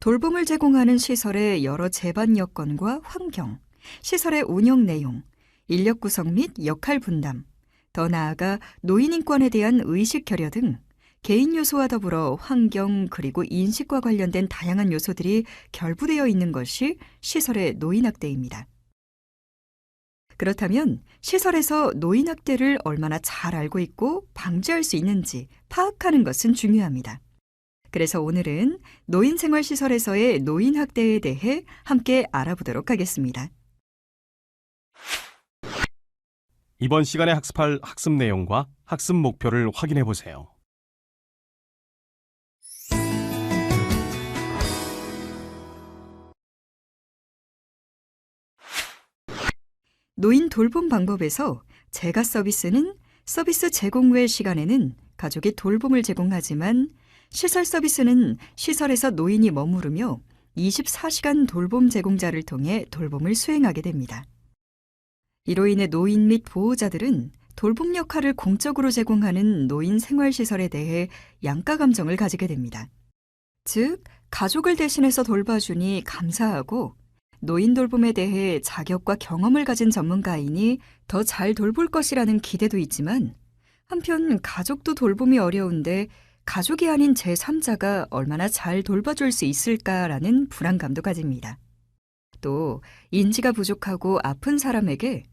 돌봄을 제공하는 시설의 여러 제반 여건과 환경, 시설의 운영 내용, 인력 구성 및 역할 분담, 더 나아가 노인 인권에 대한 의식 결여 등 개인 요소와 더불어 환경 그리고 인식과 관련된 다양한 요소들이 결부되어 있는 것이 시설의 노인학대입니다. 그렇다면 시설에서 노인학대를 얼마나 잘 알고 있고 방지할 수 있는지 파악하는 것은 중요합니다. 그래서 오늘은 노인생활시설에서의 노인학대에 대해 함께 알아보도록 하겠습니다. 이번 시간에 학습할 학습 내용과 학습 목표를 확인해 보세요. 노인 돌봄 방법에서 제가 서비스는 서비스 제공 외 시간에는 가족이 돌봄을 제공하지만 시설 서비스는 시설에서 노인이 머무르며 24시간 돌봄 제공자를 통해 돌봄을 수행하게 됩니다. 이로 인해 노인 및 보호자들은 돌봄 역할을 공적으로 제공하는 노인 생활시설에 대해 양가 감정을 가지게 됩니다. 즉, 가족을 대신해서 돌봐주니 감사하고 노인 돌봄에 대해 자격과 경험을 가진 전문가이니 더 잘 돌볼 것이라는 기대도 있지만 한편 가족도 돌봄이 어려운데 가족이 아닌 제3자가 얼마나 잘 돌봐줄 수 있을까라는 불안감도 가집니다. 또 인지가 부족하고 아픈 사람에게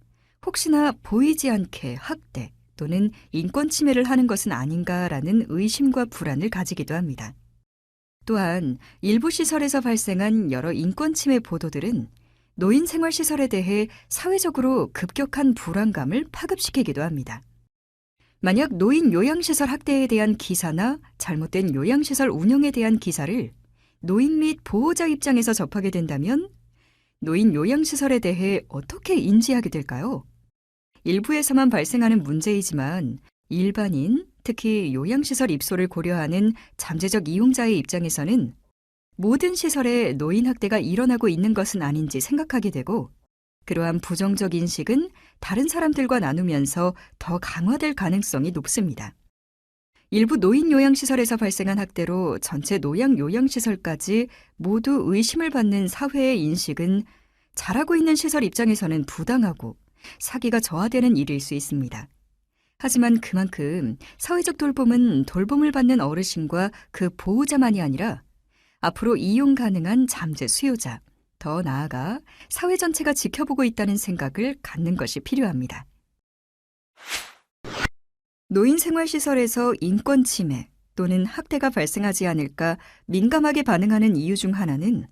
혹시나 보이지 않게 학대 또는 인권 침해를 하는 것은 아닌가라는 의심과 불안을 가지기도 합니다. 또한 일부 시설에서 발생한 여러 인권 침해 보도들은 노인 생활시설에 대해 사회적으로 급격한 불안감을 파급시키기도 합니다. 만약 노인 요양시설 학대에 대한 기사나 잘못된 요양시설 운영에 대한 기사를 노인 및 보호자 입장에서 접하게 된다면 노인 요양시설에 대해 어떻게 인지하게 될까요? 일부에서만 발생하는 문제이지만 일반인, 특히 요양시설 입소를 고려하는 잠재적 이용자의 입장에서는 모든 시설에 노인 학대가 일어나고 있는 것은 아닌지 생각하게 되고 그러한 부정적 인식은 다른 사람들과 나누면서 더 강화될 가능성이 높습니다. 일부 노인 요양시설에서 발생한 학대로 전체 노양 요양시설까지 모두 의심을 받는 사회의 인식은 잘하고 있는 시설 입장에서는 부당하고 사기가 저하되는 일일 수 있습니다. 하지만 그만큼 사회적 돌봄은 돌봄을 받는 어르신과 그 보호자만이 아니라 앞으로 이용 가능한 잠재 수요자, 더 나아가 사회 전체가 지켜보고 있다는 생각을 갖는 것이 필요합니다. 노인 생활시설에서 인권 침해 또는 학대가 발생하지 않을까 민감하게 반응하는 이유 중 하나는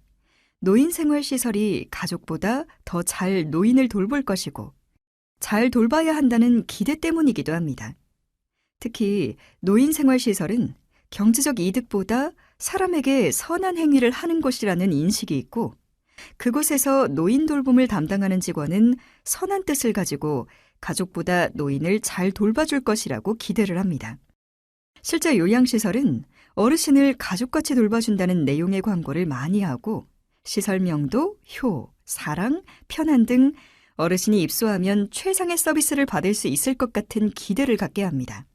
노인 생활시설이 가족보다 더 잘 노인을 돌볼 것이고 잘 돌봐야 한다는 기대 때문이기도 합니다. 특히 노인 생활시설은 경제적 이득보다 사람에게 선한 행위를 하는 곳이라는 인식이 있고 그곳에서 노인 돌봄을 담당하는 직원은 선한 뜻을 가지고 가족보다 노인을 잘 돌봐줄 것이라고 기대를 합니다. 실제 요양시설은 어르신을 가족같이 돌봐준다는 내용의 광고를 많이 하고 시설명도, 효, 사랑, 편한 등 어르신이 입소하면 최상의 서비스를 받을 수 있을 것 같은 기대를 갖게 합니다.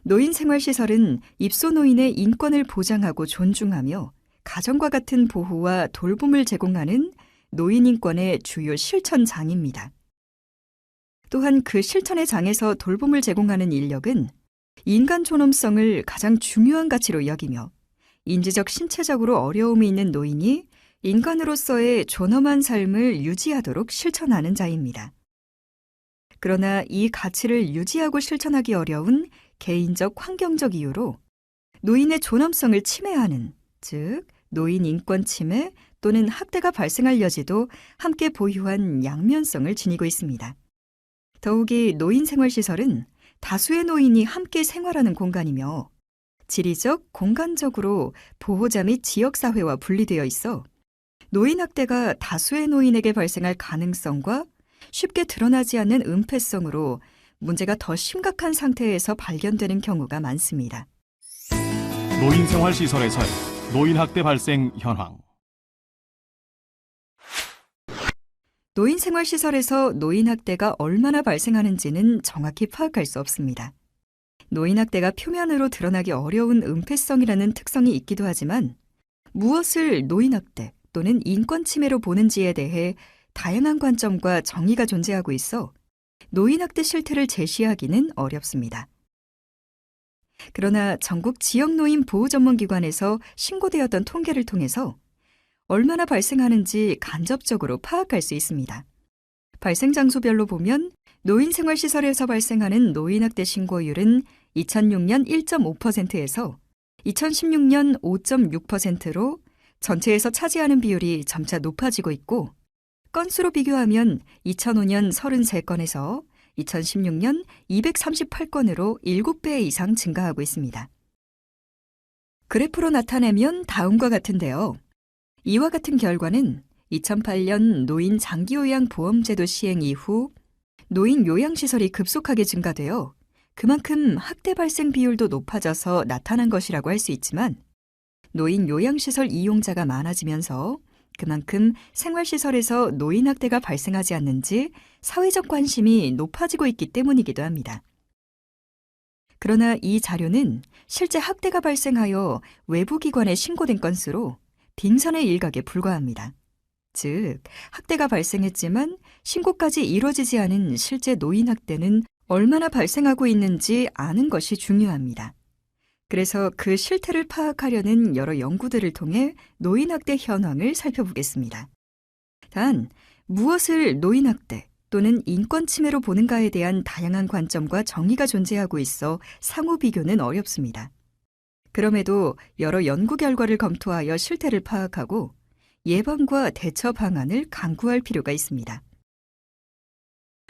노인 생활시설은 입소 노인의 인권을 보장하고 존중하며 가정과 같은 보호와 돌봄을 제공하는 노인 인권의 주요 실천장입니다. 또한 그 실천의 장에서 돌봄을 제공하는 인력은 인간 존엄성을 가장 중요한 가치로 여기며 인지적 신체적으로 어려움이 있는 노인이 인간으로서의 존엄한 삶을 유지하도록 실천하는 자입니다. 그러나 이 가치를 유지하고 실천하기 어려운 개인적 환경적 이유로 노인의 존엄성을 침해하는, 즉 노인 인권 침해 또는 학대가 발생할 여지도 함께 보유한 양면성을 지니고 있습니다. 더욱이 노인 생활시설은 다수의 노인이 함께 생활하는 공간이며 지리적, 공간적으로 보호자 및 지역사회와 분리되어 있어 노인 학대가 다수의 노인에게 발생할 가능성과 쉽게 드러나지 않는 은폐성으로 문제가 더 심각한 상태에서 발견되는 경우가 많습니다. 노인생활시설에서의 노인학대 발생 현황. 노인생활시설에서 노인학대가 얼마나 발생하는지는 정확히 파악할 수 없습니다. 노인학대가 표면으로 드러나기 어려운 은폐성이라는 특성이 있기도 하지만 무엇을 노인학대 또는 인권침해로 보는지에 대해 다양한 관점과 정의가 존재하고 있어 노인학대 실태를 제시하기는 어렵습니다. 그러나 전국 지역노인 보호전문기관에서 신고되었던 통계를 통해서 얼마나 발생하는지 간접적으로 파악할 수 있습니다. 발생 장소별로 보면 노인생활시설에서 발생하는 노인학대 신고율은 2006년 1.5%에서 2016년 5.6%로 전체에서 차지하는 비율이 점차 높아지고 있고, 건수로 비교하면 2005년 33건에서 2016년 238건으로 7배 이상 증가하고 있습니다. 그래프로 나타내면 다음과 같은데요. 이와 같은 결과는 2008년 노인 장기요양보험제도 시행 이후 노인 요양시설이 급속하게 증가되어 그만큼 학대 발생 비율도 높아져서 나타난 것이라고 할 수 있지만, 노인 요양시설 이용자가 많아지면서 그만큼 생활시설에서 노인 학대가 발생하지 않는지 사회적 관심이 높아지고 있기 때문이기도 합니다. 그러나 이 자료는 실제 학대가 발생하여 외부 기관에 신고된 건수로 빙산의 일각에 불과합니다. 즉, 학대가 발생했지만 신고까지 이뤄지지 않은 실제 노인 학대는 얼마나 발생하고 있는지 아는 것이 중요합니다. 그래서 그 실태를 파악하려는 여러 연구들을 통해 노인 학대 현황을 살펴보겠습니다. 단, 무엇을 노인 학대 또는 인권 침해로 보는가에 대한 다양한 관점과 정의가 존재하고 있어 상호 비교는 어렵습니다. 그럼에도 여러 연구 결과를 검토하여 실태를 파악하고 예방과 대처 방안을 강구할 필요가 있습니다.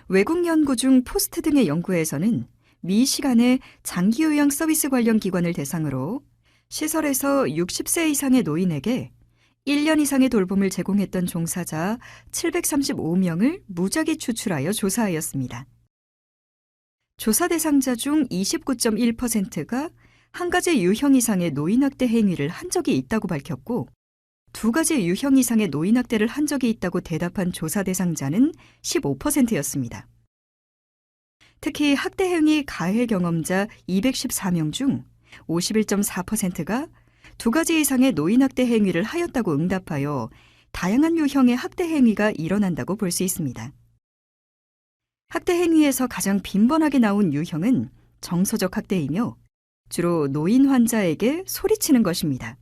외국 연구 중 포스트 등의 연구에서는 미시간의 장기요양 서비스 관련 기관을 대상으로 시설에서 60세 이상의 노인에게 1년 이상의 돌봄을 제공했던 종사자 735명을 무작위 추출하여 조사하였습니다. 조사 대상자 중 29.1%가 한 가지 유형 이상의 노인학대 행위를 한 적이 있다고 밝혔고, 두 가지 유형 이상의 노인학대를 한 적이 있다고 대답한 조사 대상자는 15%였습니다. 특히 학대 행위 가해 경험자 214명 중 51.4%가 두 가지 이상의 노인학대 행위를 하였다고 응답하여 다양한 유형의 학대 행위가 일어난다고 볼 수 있습니다. 학대 행위에서 가장 빈번하게 나온 유형은 정서적 학대이며 주로 노인 환자에게 소리치는 것입니다.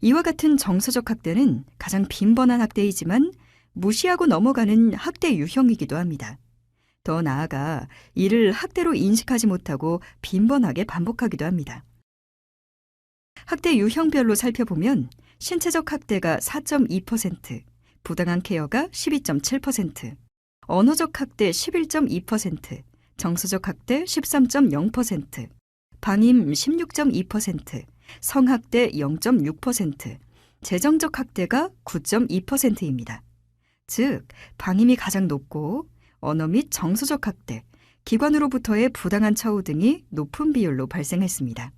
이와 같은 정서적 학대는 가장 빈번한 학대이지만 무시하고 넘어가는 학대 유형이기도 합니다. 더 나아가 이를 학대로 인식하지 못하고 빈번하게 반복하기도 합니다. 학대 유형별로 살펴보면 신체적 학대가 4.2%, 부당한 케어가 12.7%, 언어적 학대 11.2%, 정서적 학대 13.0%, 방임 16.2%, 성학대 0.6%, 재정적 학대가 9.2%입니다. 즉, 방임이 가장 높고 언어 및 정서적 학대, 기관으로부터의 부당한 처우 등이 높은 비율로 발생했습니다.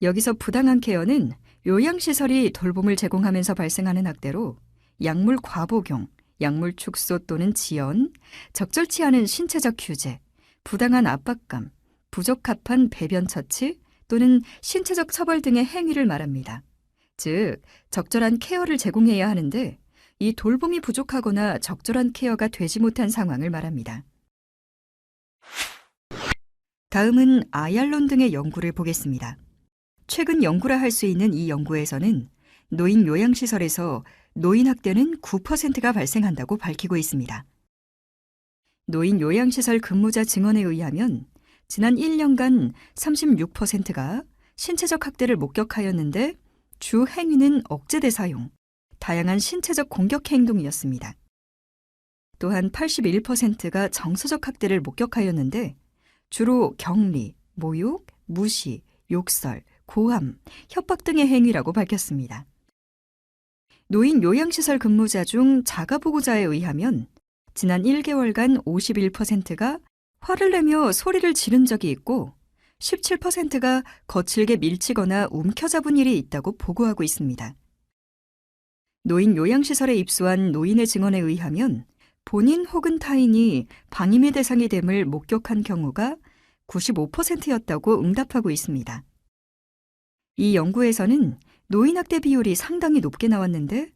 여기서 부당한 케어는 요양시설이 돌봄을 제공하면서 발생하는 학대로 약물 과복용, 약물 축소 또는 지연, 적절치 않은 신체적 규제, 부당한 압박감, 부적합한 배변 처치 또는 신체적 처벌 등의 행위를 말합니다. 즉, 적절한 케어를 제공해야 하는데 이 돌봄이 부족하거나 적절한 케어가 되지 못한 상황을 말합니다. 다음은 아얄론 등의 연구를 보겠습니다. 최근 연구라 할 수 있는 이 연구에서는 노인 요양시설에서 노인 학대는 9%가 발생한다고 밝히고 있습니다. 노인 요양시설 근무자 증언에 의하면 지난 1년간 36%가 신체적 학대를 목격하였는데 주 행위는 억제대 사용, 다양한 신체적 공격 행동이었습니다. 또한 81%가 정서적 학대를 목격하였는데 주로 격리, 모욕, 무시, 욕설, 고함, 협박 등의 행위라고 밝혔습니다. 노인 요양시설 근무자 중 자가보고자에 의하면 지난 1개월간 51%가 화를 내며 소리를 지른 적이 있고 17%가 거칠게 밀치거나 움켜잡은 일이 있다고 보고하고 있습니다. 노인 요양시설에 입소한 노인의 증언에 의하면 본인 혹은 타인이 방임의 대상이 됨을 목격한 경우가 95%였다고 응답하고 있습니다. 이 연구에서는 노인학대 비율이 상당히 높게 나왔는데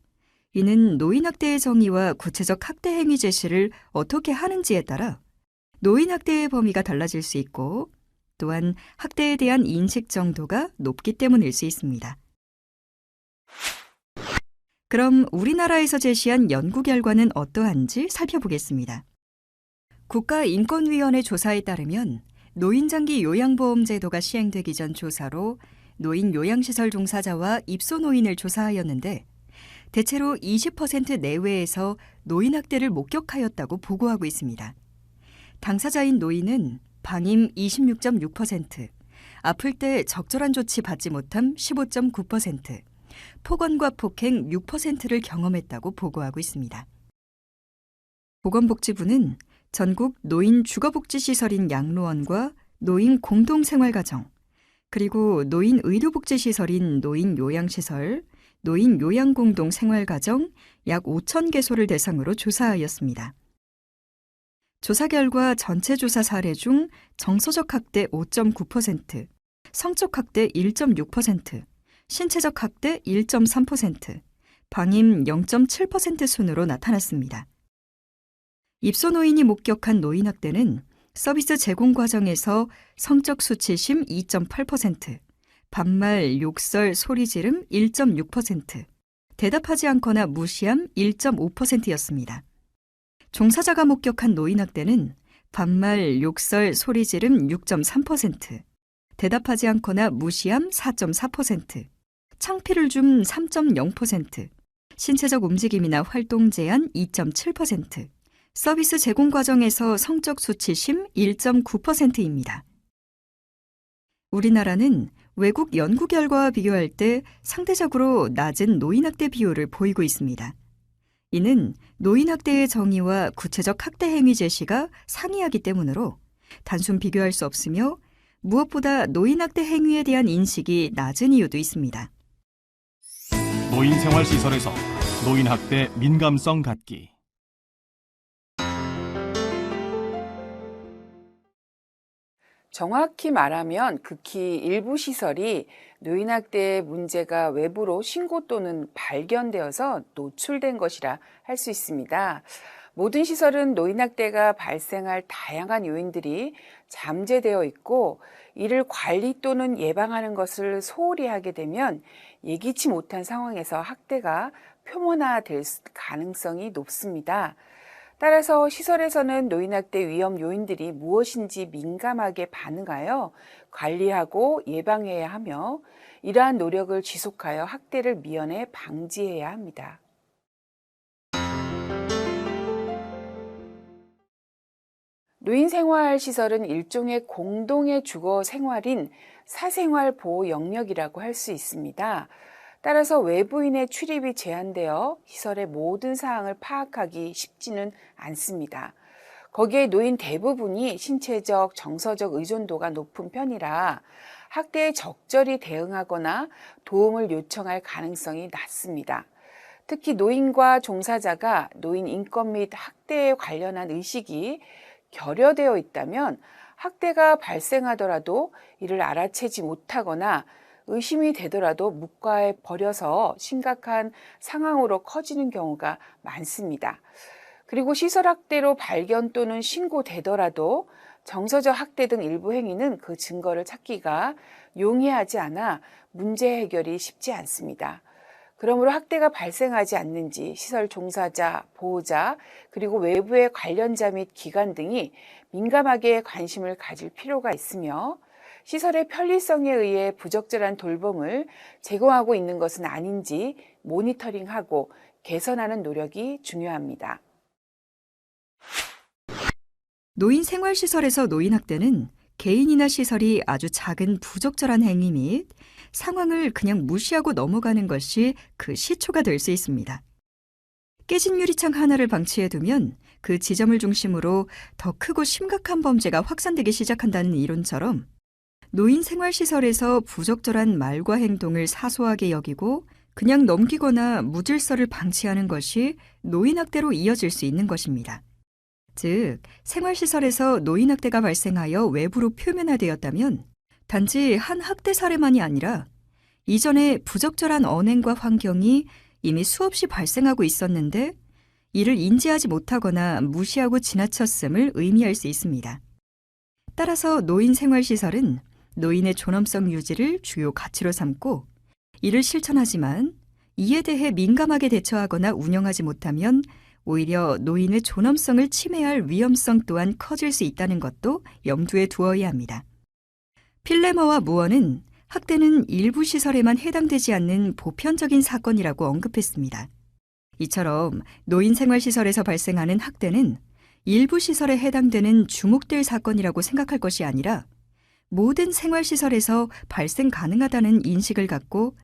이는 노인학대의 정의와 구체적 학대 행위 제시를 어떻게 하는지에 따라 노인학대의 범위가 달라질 수 있고 또한 학대에 대한 인식 정도가 높기 때문일 수 있습니다. 그럼 우리나라에서 제시한 연구 결과는 어떠한지 살펴보겠습니다. 국가인권위원회 조사에 따르면 노인장기 요양보험제도가 시행되기 전 조사로 노인 요양시설 종사자와 입소 노인을 조사하였는데 대체로 20% 내외에서 노인 학대를 목격하였다고 보고하고 있습니다. 당사자인 노인은 방임 26.6%, 아플 때 적절한 조치 받지 못함 15.9%, 폭언과 폭행 6%를 경험했다고 보고하고 있습니다. 보건복지부는 전국 노인 주거복지시설인 양로원과 노인 공동생활가정, 그리고 노인 의료복지시설인 노인 요양시설, 노인 요양공동생활가정 약 5,000개소를 대상으로 조사하였습니다. 조사 결과 전체 조사 사례 중 정서적 학대 5.9%, 성적 학대 1.6%, 신체적 학대 1.3%, 방임 0.7% 순으로 나타났습니다. 입소 노인이 목격한 노인 학대는 서비스 제공 과정에서 성적 수치심 2.8%, 반말, 욕설, 소리 지름 1.6%, 대답하지 않거나 무시함 1.5%였습니다. 종사자가 목격한 노인 학대는 반말, 욕설, 소리 지름 6.3%, 대답하지 않거나 무시함 4.4%, 창피를 줌 3.0%, 신체적 움직임이나 활동 제한 2.7%, 서비스 제공 과정에서 성적 수치심 1.9%입니다. 우리나라는 외국 연구 결과와 비교할 때 상대적으로 낮은 노인학대 비율을 보이고 있습니다. 이는 노인학대의 정의와 구체적 학대 행위 제시가 상이하기 때문으로 단순 비교할 수 없으며 무엇보다 노인학대 행위에 대한 인식이 낮은 이유도 있습니다. 노인생활시설에서 노인학대 민감성 갖기. 정확히 말하면 극히 일부 시설이 노인학대의 문제가 외부로 신고 또는 발견되어서 노출된 것이라 할 수 있습니다. 모든 시설은 노인학대가 발생할 다양한 요인들이 잠재되어 있고 이를 관리 또는 예방하는 것을 소홀히 하게 되면 예기치 못한 상황에서 학대가 표면화될 가능성이 높습니다. 따라서 시설에서는 노인학대 위험 요인들이 무엇인지 민감하게 반응하여 관리하고 예방해야 하며 이러한 노력을 지속하여 학대를 미연에 방지해야 합니다. 노인생활시설은 일종의 공동의 주거 생활인 사생활 보호 영역이라고 할 수 있습니다. 따라서 외부인의 출입이 제한되어 시설의 모든 사항을 파악하기 쉽지는 않습니다. 거기에 노인 대부분이 신체적, 정서적 의존도가 높은 편이라 학대에 적절히 대응하거나 도움을 요청할 가능성이 낮습니다. 특히 노인과 종사자가 노인 인권 및 학대에 관련한 의식이 결여되어 있다면 학대가 발생하더라도 이를 알아채지 못하거나 의심이 되더라도 묵과해 버려서 심각한 상황으로 커지는 경우가 많습니다. 그리고 시설학대로 발견 또는 신고되더라도 정서적 학대 등 일부 행위는 그 증거를 찾기가 용이하지 않아 문제 해결이 쉽지 않습니다. 그러므로 학대가 발생하지 않는지 시설 종사자, 보호자, 그리고 외부의 관련자 및 기관 등이 민감하게 관심을 가질 필요가 있으며 시설의 편리성에 의해 부적절한 돌봄을 제공하고 있는 것은 아닌지 모니터링하고 개선하는 노력이 중요합니다. 노인생활시설에서 노인학대는 개인이나 시설이 아주 작은 부적절한 행위 및 상황을 그냥 무시하고 넘어가는 것이 그 시초가 될 수 있습니다. 깨진 유리창 하나를 방치해두면 그 지점을 중심으로 더 크고 심각한 범죄가 확산되기 시작한다는 이론처럼 노인생활시설에서 부적절한 말과 행동을 사소하게 여기고 그냥 넘기거나 무질서를 방치하는 것이 노인학대로 이어질 수 있는 것입니다. 즉, 생활시설에서 노인학대가 발생하여 외부로 표면화되었다면 단지 한 학대 사례만이 아니라 이전에 부적절한 언행과 환경이 이미 수없이 발생하고 있었는데 이를 인지하지 못하거나 무시하고 지나쳤음을 의미할 수 있습니다. 따라서 노인생활시설은 노인의 존엄성 유지를 주요 가치로 삼고 이를 실천하지만 이에 대해 민감하게 대처하거나 운영하지 못하면 오히려 노인의 존엄성을 침해할 위험성 또한 커질 수 있다는 것도 염두에 두어야 합니다. 필레머와 무어는 학대는 일부 시설에만 해당되지 않는 보편적인 사건이라고 언급했습니다. 이처럼 노인생활시설에서 발생하는 학대는 일부 시설에 해당되는 주목될 사건이라고 생각할 것이 아니라 모든 생활시설에서 발생 가능하다는 인식을 갖고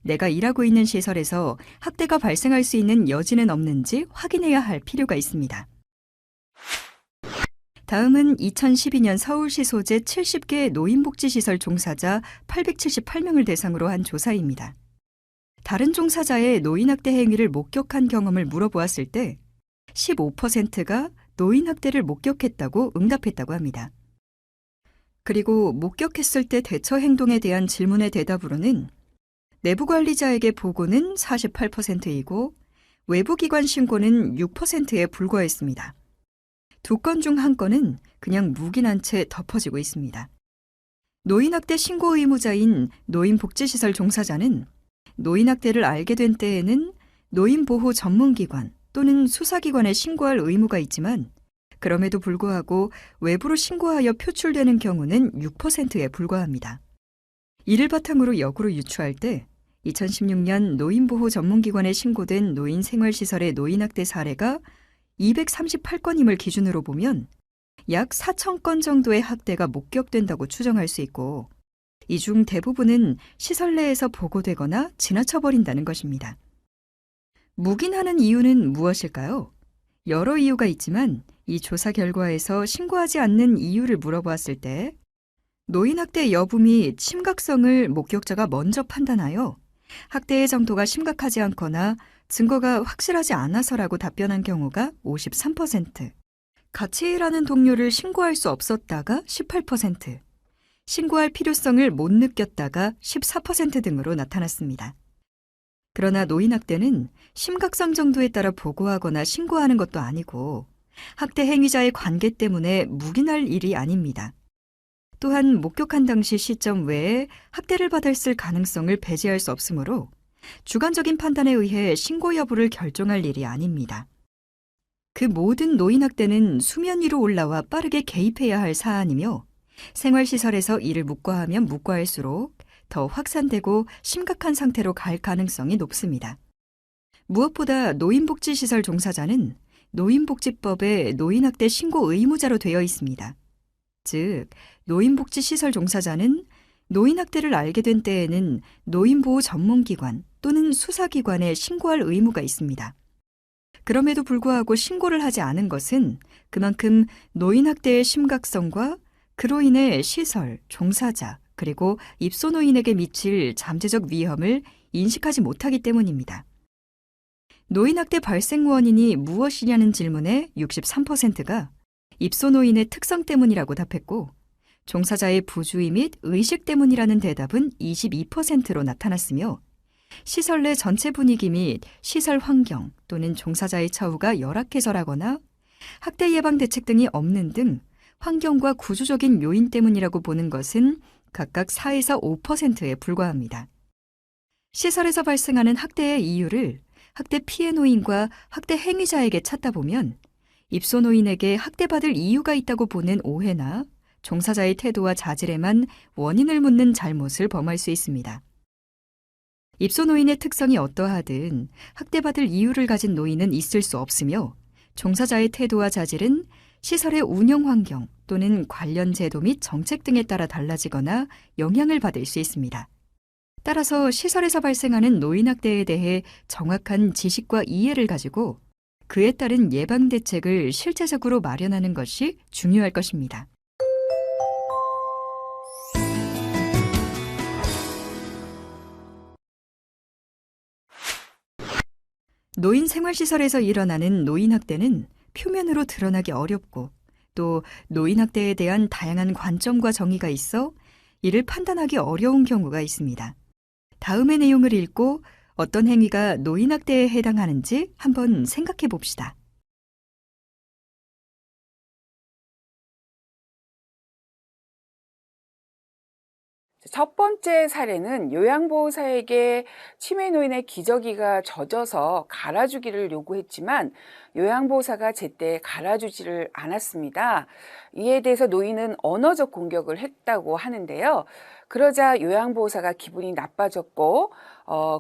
내가 일하고 있는 시설에서 학대가 발생할 수 있는 여지는 없는지 확인해야 할 필요가 있습니다. 다음은 2012년 서울시 소재 70개 노인복지시설 종사자 878명을 대상으로 한 조사입니다. 다른 종사자의 노인학대 행위를 목격한 경험을 물어보았을 때 15%가 노인학대를 목격했다고 응답했다고 합니다. 그리고 목격했을 때 대처 행동에 대한 질문의 대답으로는 내부관리자에게 보고는 48%이고 외부기관 신고는 6%에 불과했습니다. 2건 중 1건은 그냥 묵인한 채 덮어지고 있습니다. 노인학대 신고 의무자인 노인복지시설 종사자는 노인학대를 알게 된 때에는 노인보호 전문기관 또는 수사기관에 신고할 의무가 있지만 그럼에도 불구하고 외부로 신고하여 표출되는 경우는 6%에 불과합니다. 이를 바탕으로 역으로 유추할 때 2016년 노인보호 전문기관에 신고된 노인생활시설의 노인학대 사례가 238건임을 기준으로 보면 약 4,000건 정도의 학대가 목격된다고 추정할 수 있고 이 중 대부분은 시설 내에서 보고되거나 지나쳐버린다는 것입니다. 묵인하는 이유는 무엇일까요? 여러 이유가 있지만 이 조사 결과에서 신고하지 않는 이유를 물어보았을 때 노인학대 여부 및 심각성을 목격자가 먼저 판단하여 학대의 정도가 심각하지 않거나 증거가 확실하지 않아서라고 답변한 경우가 53%, 같이 일하는 동료를 신고할 수 없었다가 18%, 신고할 필요성을 못 느꼈다가 14% 등으로 나타났습니다. 그러나 노인학대는 심각성 정도에 따라 보고하거나 신고하는 것도 아니고 학대 행위자의 관계 때문에 묵인할 일이 아닙니다. 또한 목격한 당시 시점 외에 학대를 받았을 가능성을 배제할 수 없으므로 주관적인 판단에 의해 신고 여부를 결정할 일이 아닙니다. 그 모든 노인학대는 수면 위로 올라와 빠르게 개입해야 할 사안이며 생활시설에서 이를 묵과하면 묵과할수록 더 확산되고 심각한 상태로 갈 가능성이 높습니다. 무엇보다 노인복지시설 종사자는 노인복지법에 노인학대 신고 의무자로 되어 있습니다. 즉, 노인복지시설 종사자는 노인학대를 알게 된 때에는 노인보호 전문기관 또는 수사기관에 신고할 의무가 있습니다. 그럼에도 불구하고 신고를 하지 않은 것은 그만큼 노인학대의 심각성과 그로 인해 시설, 종사자, 그리고 입소노인에게 미칠 잠재적 위험을 인식하지 못하기 때문입니다. 노인학대 발생 원인이 무엇이냐는 질문에 63%가 입소노인의 특성 때문이라고 답했고 종사자의 부주의 및 의식 때문이라는 대답은 22%로 나타났으며 시설 내 전체 분위기 및 시설 환경 또는 종사자의 처우가 열악해서라거나 학대 예방 대책 등이 없는 등 환경과 구조적인 요인 때문이라고 보는 것은 각각 4에서 5%에 불과합니다. 시설에서 발생하는 학대의 이유를 학대 피해 노인과 학대 행위자에게 찾다 보면 입소노인에게 학대받을 이유가 있다고 보는 오해나 종사자의 태도와 자질에만 원인을 묻는 잘못을 범할 수 있습니다. 입소노인의 특성이 어떠하든 학대받을 이유를 가진 노인은 있을 수 없으며 종사자의 태도와 자질은 시설의 운영 환경 또는 관련 제도 및 정책 등에 따라 달라지거나 영향을 받을 수 있습니다. 따라서 시설에서 발생하는 노인학대에 대해 정확한 지식과 이해를 가지고 그에 따른 예방 대책을 실제적으로 마련하는 것이 중요할 것입니다. 노인 생활시설에서 일어나는 노인학대는 표면으로 드러나기 어렵고 또 노인학대에 대한 다양한 관점과 정의가 있어 이를 판단하기 어려운 경우가 있습니다. 다음의 내용을 읽고 어떤 행위가 노인학대에 해당하는지 한번 생각해 봅시다. 첫 번째 사례는 요양보호사에게 치매 노인의 기저귀가 젖어서 갈아주기를 요구했지만 요양보호사가 제때 갈아주지를 않았습니다. 이에 대해서 노인은 언어적 공격을 했다고 하는데요. 그러자 요양보호사가 기분이 나빠졌고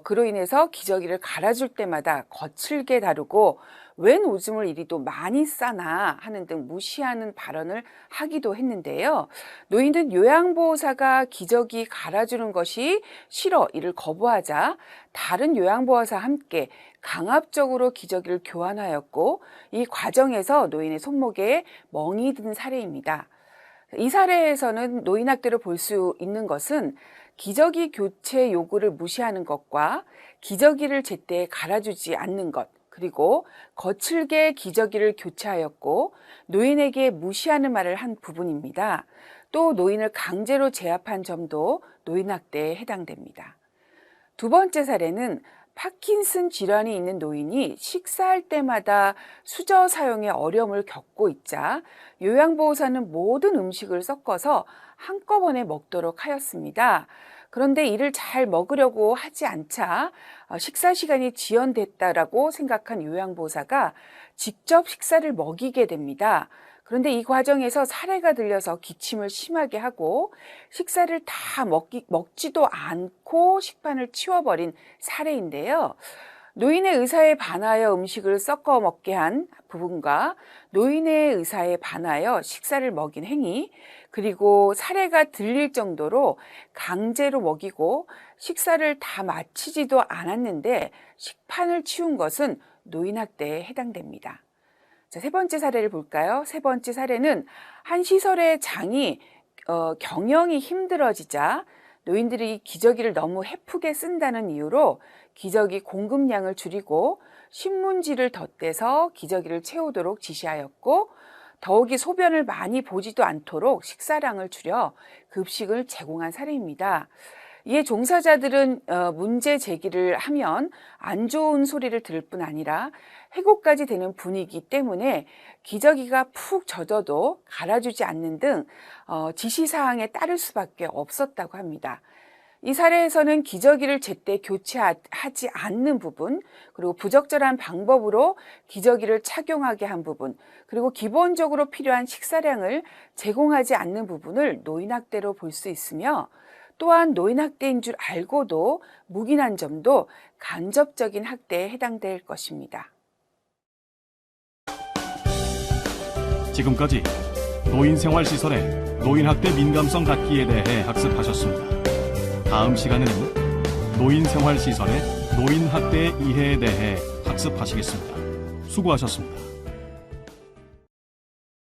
그로 인해서 기저귀를 갈아줄 때마다 거칠게 다루고 웬 오줌을 이리도 많이 싸나 하는 등 무시하는 발언을 하기도 했는데요. 노인은 요양보호사가 기저귀 갈아주는 것이 싫어 이를 거부하자 다른 요양보호사와 함께 강압적으로 기저귀를 교환하였고 이 과정에서 노인의 손목에 멍이 든 사례입니다. 이 사례에서는 노인학대로 볼 수 있는 것은 기저귀 교체 요구를 무시하는 것과 기저귀를 제때 갈아주지 않는 것, 그리고 거칠게 기저귀를 교체하였고 노인에게 무시하는 말을 한 부분입니다. 또 노인을 강제로 제압한 점도 노인학대에 해당됩니다. 두 번째 사례는 파킨슨 질환이 있는 노인이 식사할 때마다 수저 사용에 어려움을 겪고 있자 요양보호사는 모든 음식을 섞어서 한꺼번에 먹도록 하였습니다. 그런데 이를 잘 먹으려고 하지 않자 식사 시간이 지연됐다라고 생각한 요양보호사가 직접 식사를 먹이게 됩니다. 그런데 이 과정에서 사례가 들려서 기침을 심하게 하고 식사를 다 먹지도 않고 식판을 치워버린 사례인데요. 노인의 의사에 반하여 음식을 섞어 먹게 한 부분과 노인의 의사에 반하여 식사를 먹인 행위, 그리고 사례가 들릴 정도로 강제로 먹이고 식사를 다 마치지도 않았는데 식판을 치운 것은 노인학대에 해당됩니다. 자, 세 번째 사례를 볼까요? 세 번째 사례는 한 시설의 장이 경영이 힘들어지자 노인들이 기저귀를 너무 헤프게 쓴다는 이유로 기저귀 공급량을 줄이고 신문지를 덧대서 기저귀를 채우도록 지시하였고 더욱이 소변을 많이 보지도 않도록 식사량을 줄여 급식을 제공한 사례입니다. 이에 종사자들은 문제 제기를 하면 안 좋은 소리를 들을 뿐 아니라 해고까지 되는 분위기 때문에 기저귀가 푹 젖어도 갈아주지 않는 등 지시사항에 따를 수밖에 없었다고 합니다. 이 사례에서는 기저귀를 제때 교체하지 않는 부분, 그리고 부적절한 방법으로 기저귀를 착용하게 한 부분, 그리고 기본적으로 필요한 식사량을 제공하지 않는 부분을 노인학대로 볼 수 있으며 또한 노인학대인 줄 알고도 묵인한 점도 간접적인 학대에 해당될 것입니다. 지금까지 노인생활시설의 노인학대 민감성 갖기에 대해 학습하셨습니다. 다음 시간에는 노인생활시설의 노인학대 이해에 대해 학습하시겠습니다. 수고하셨습니다.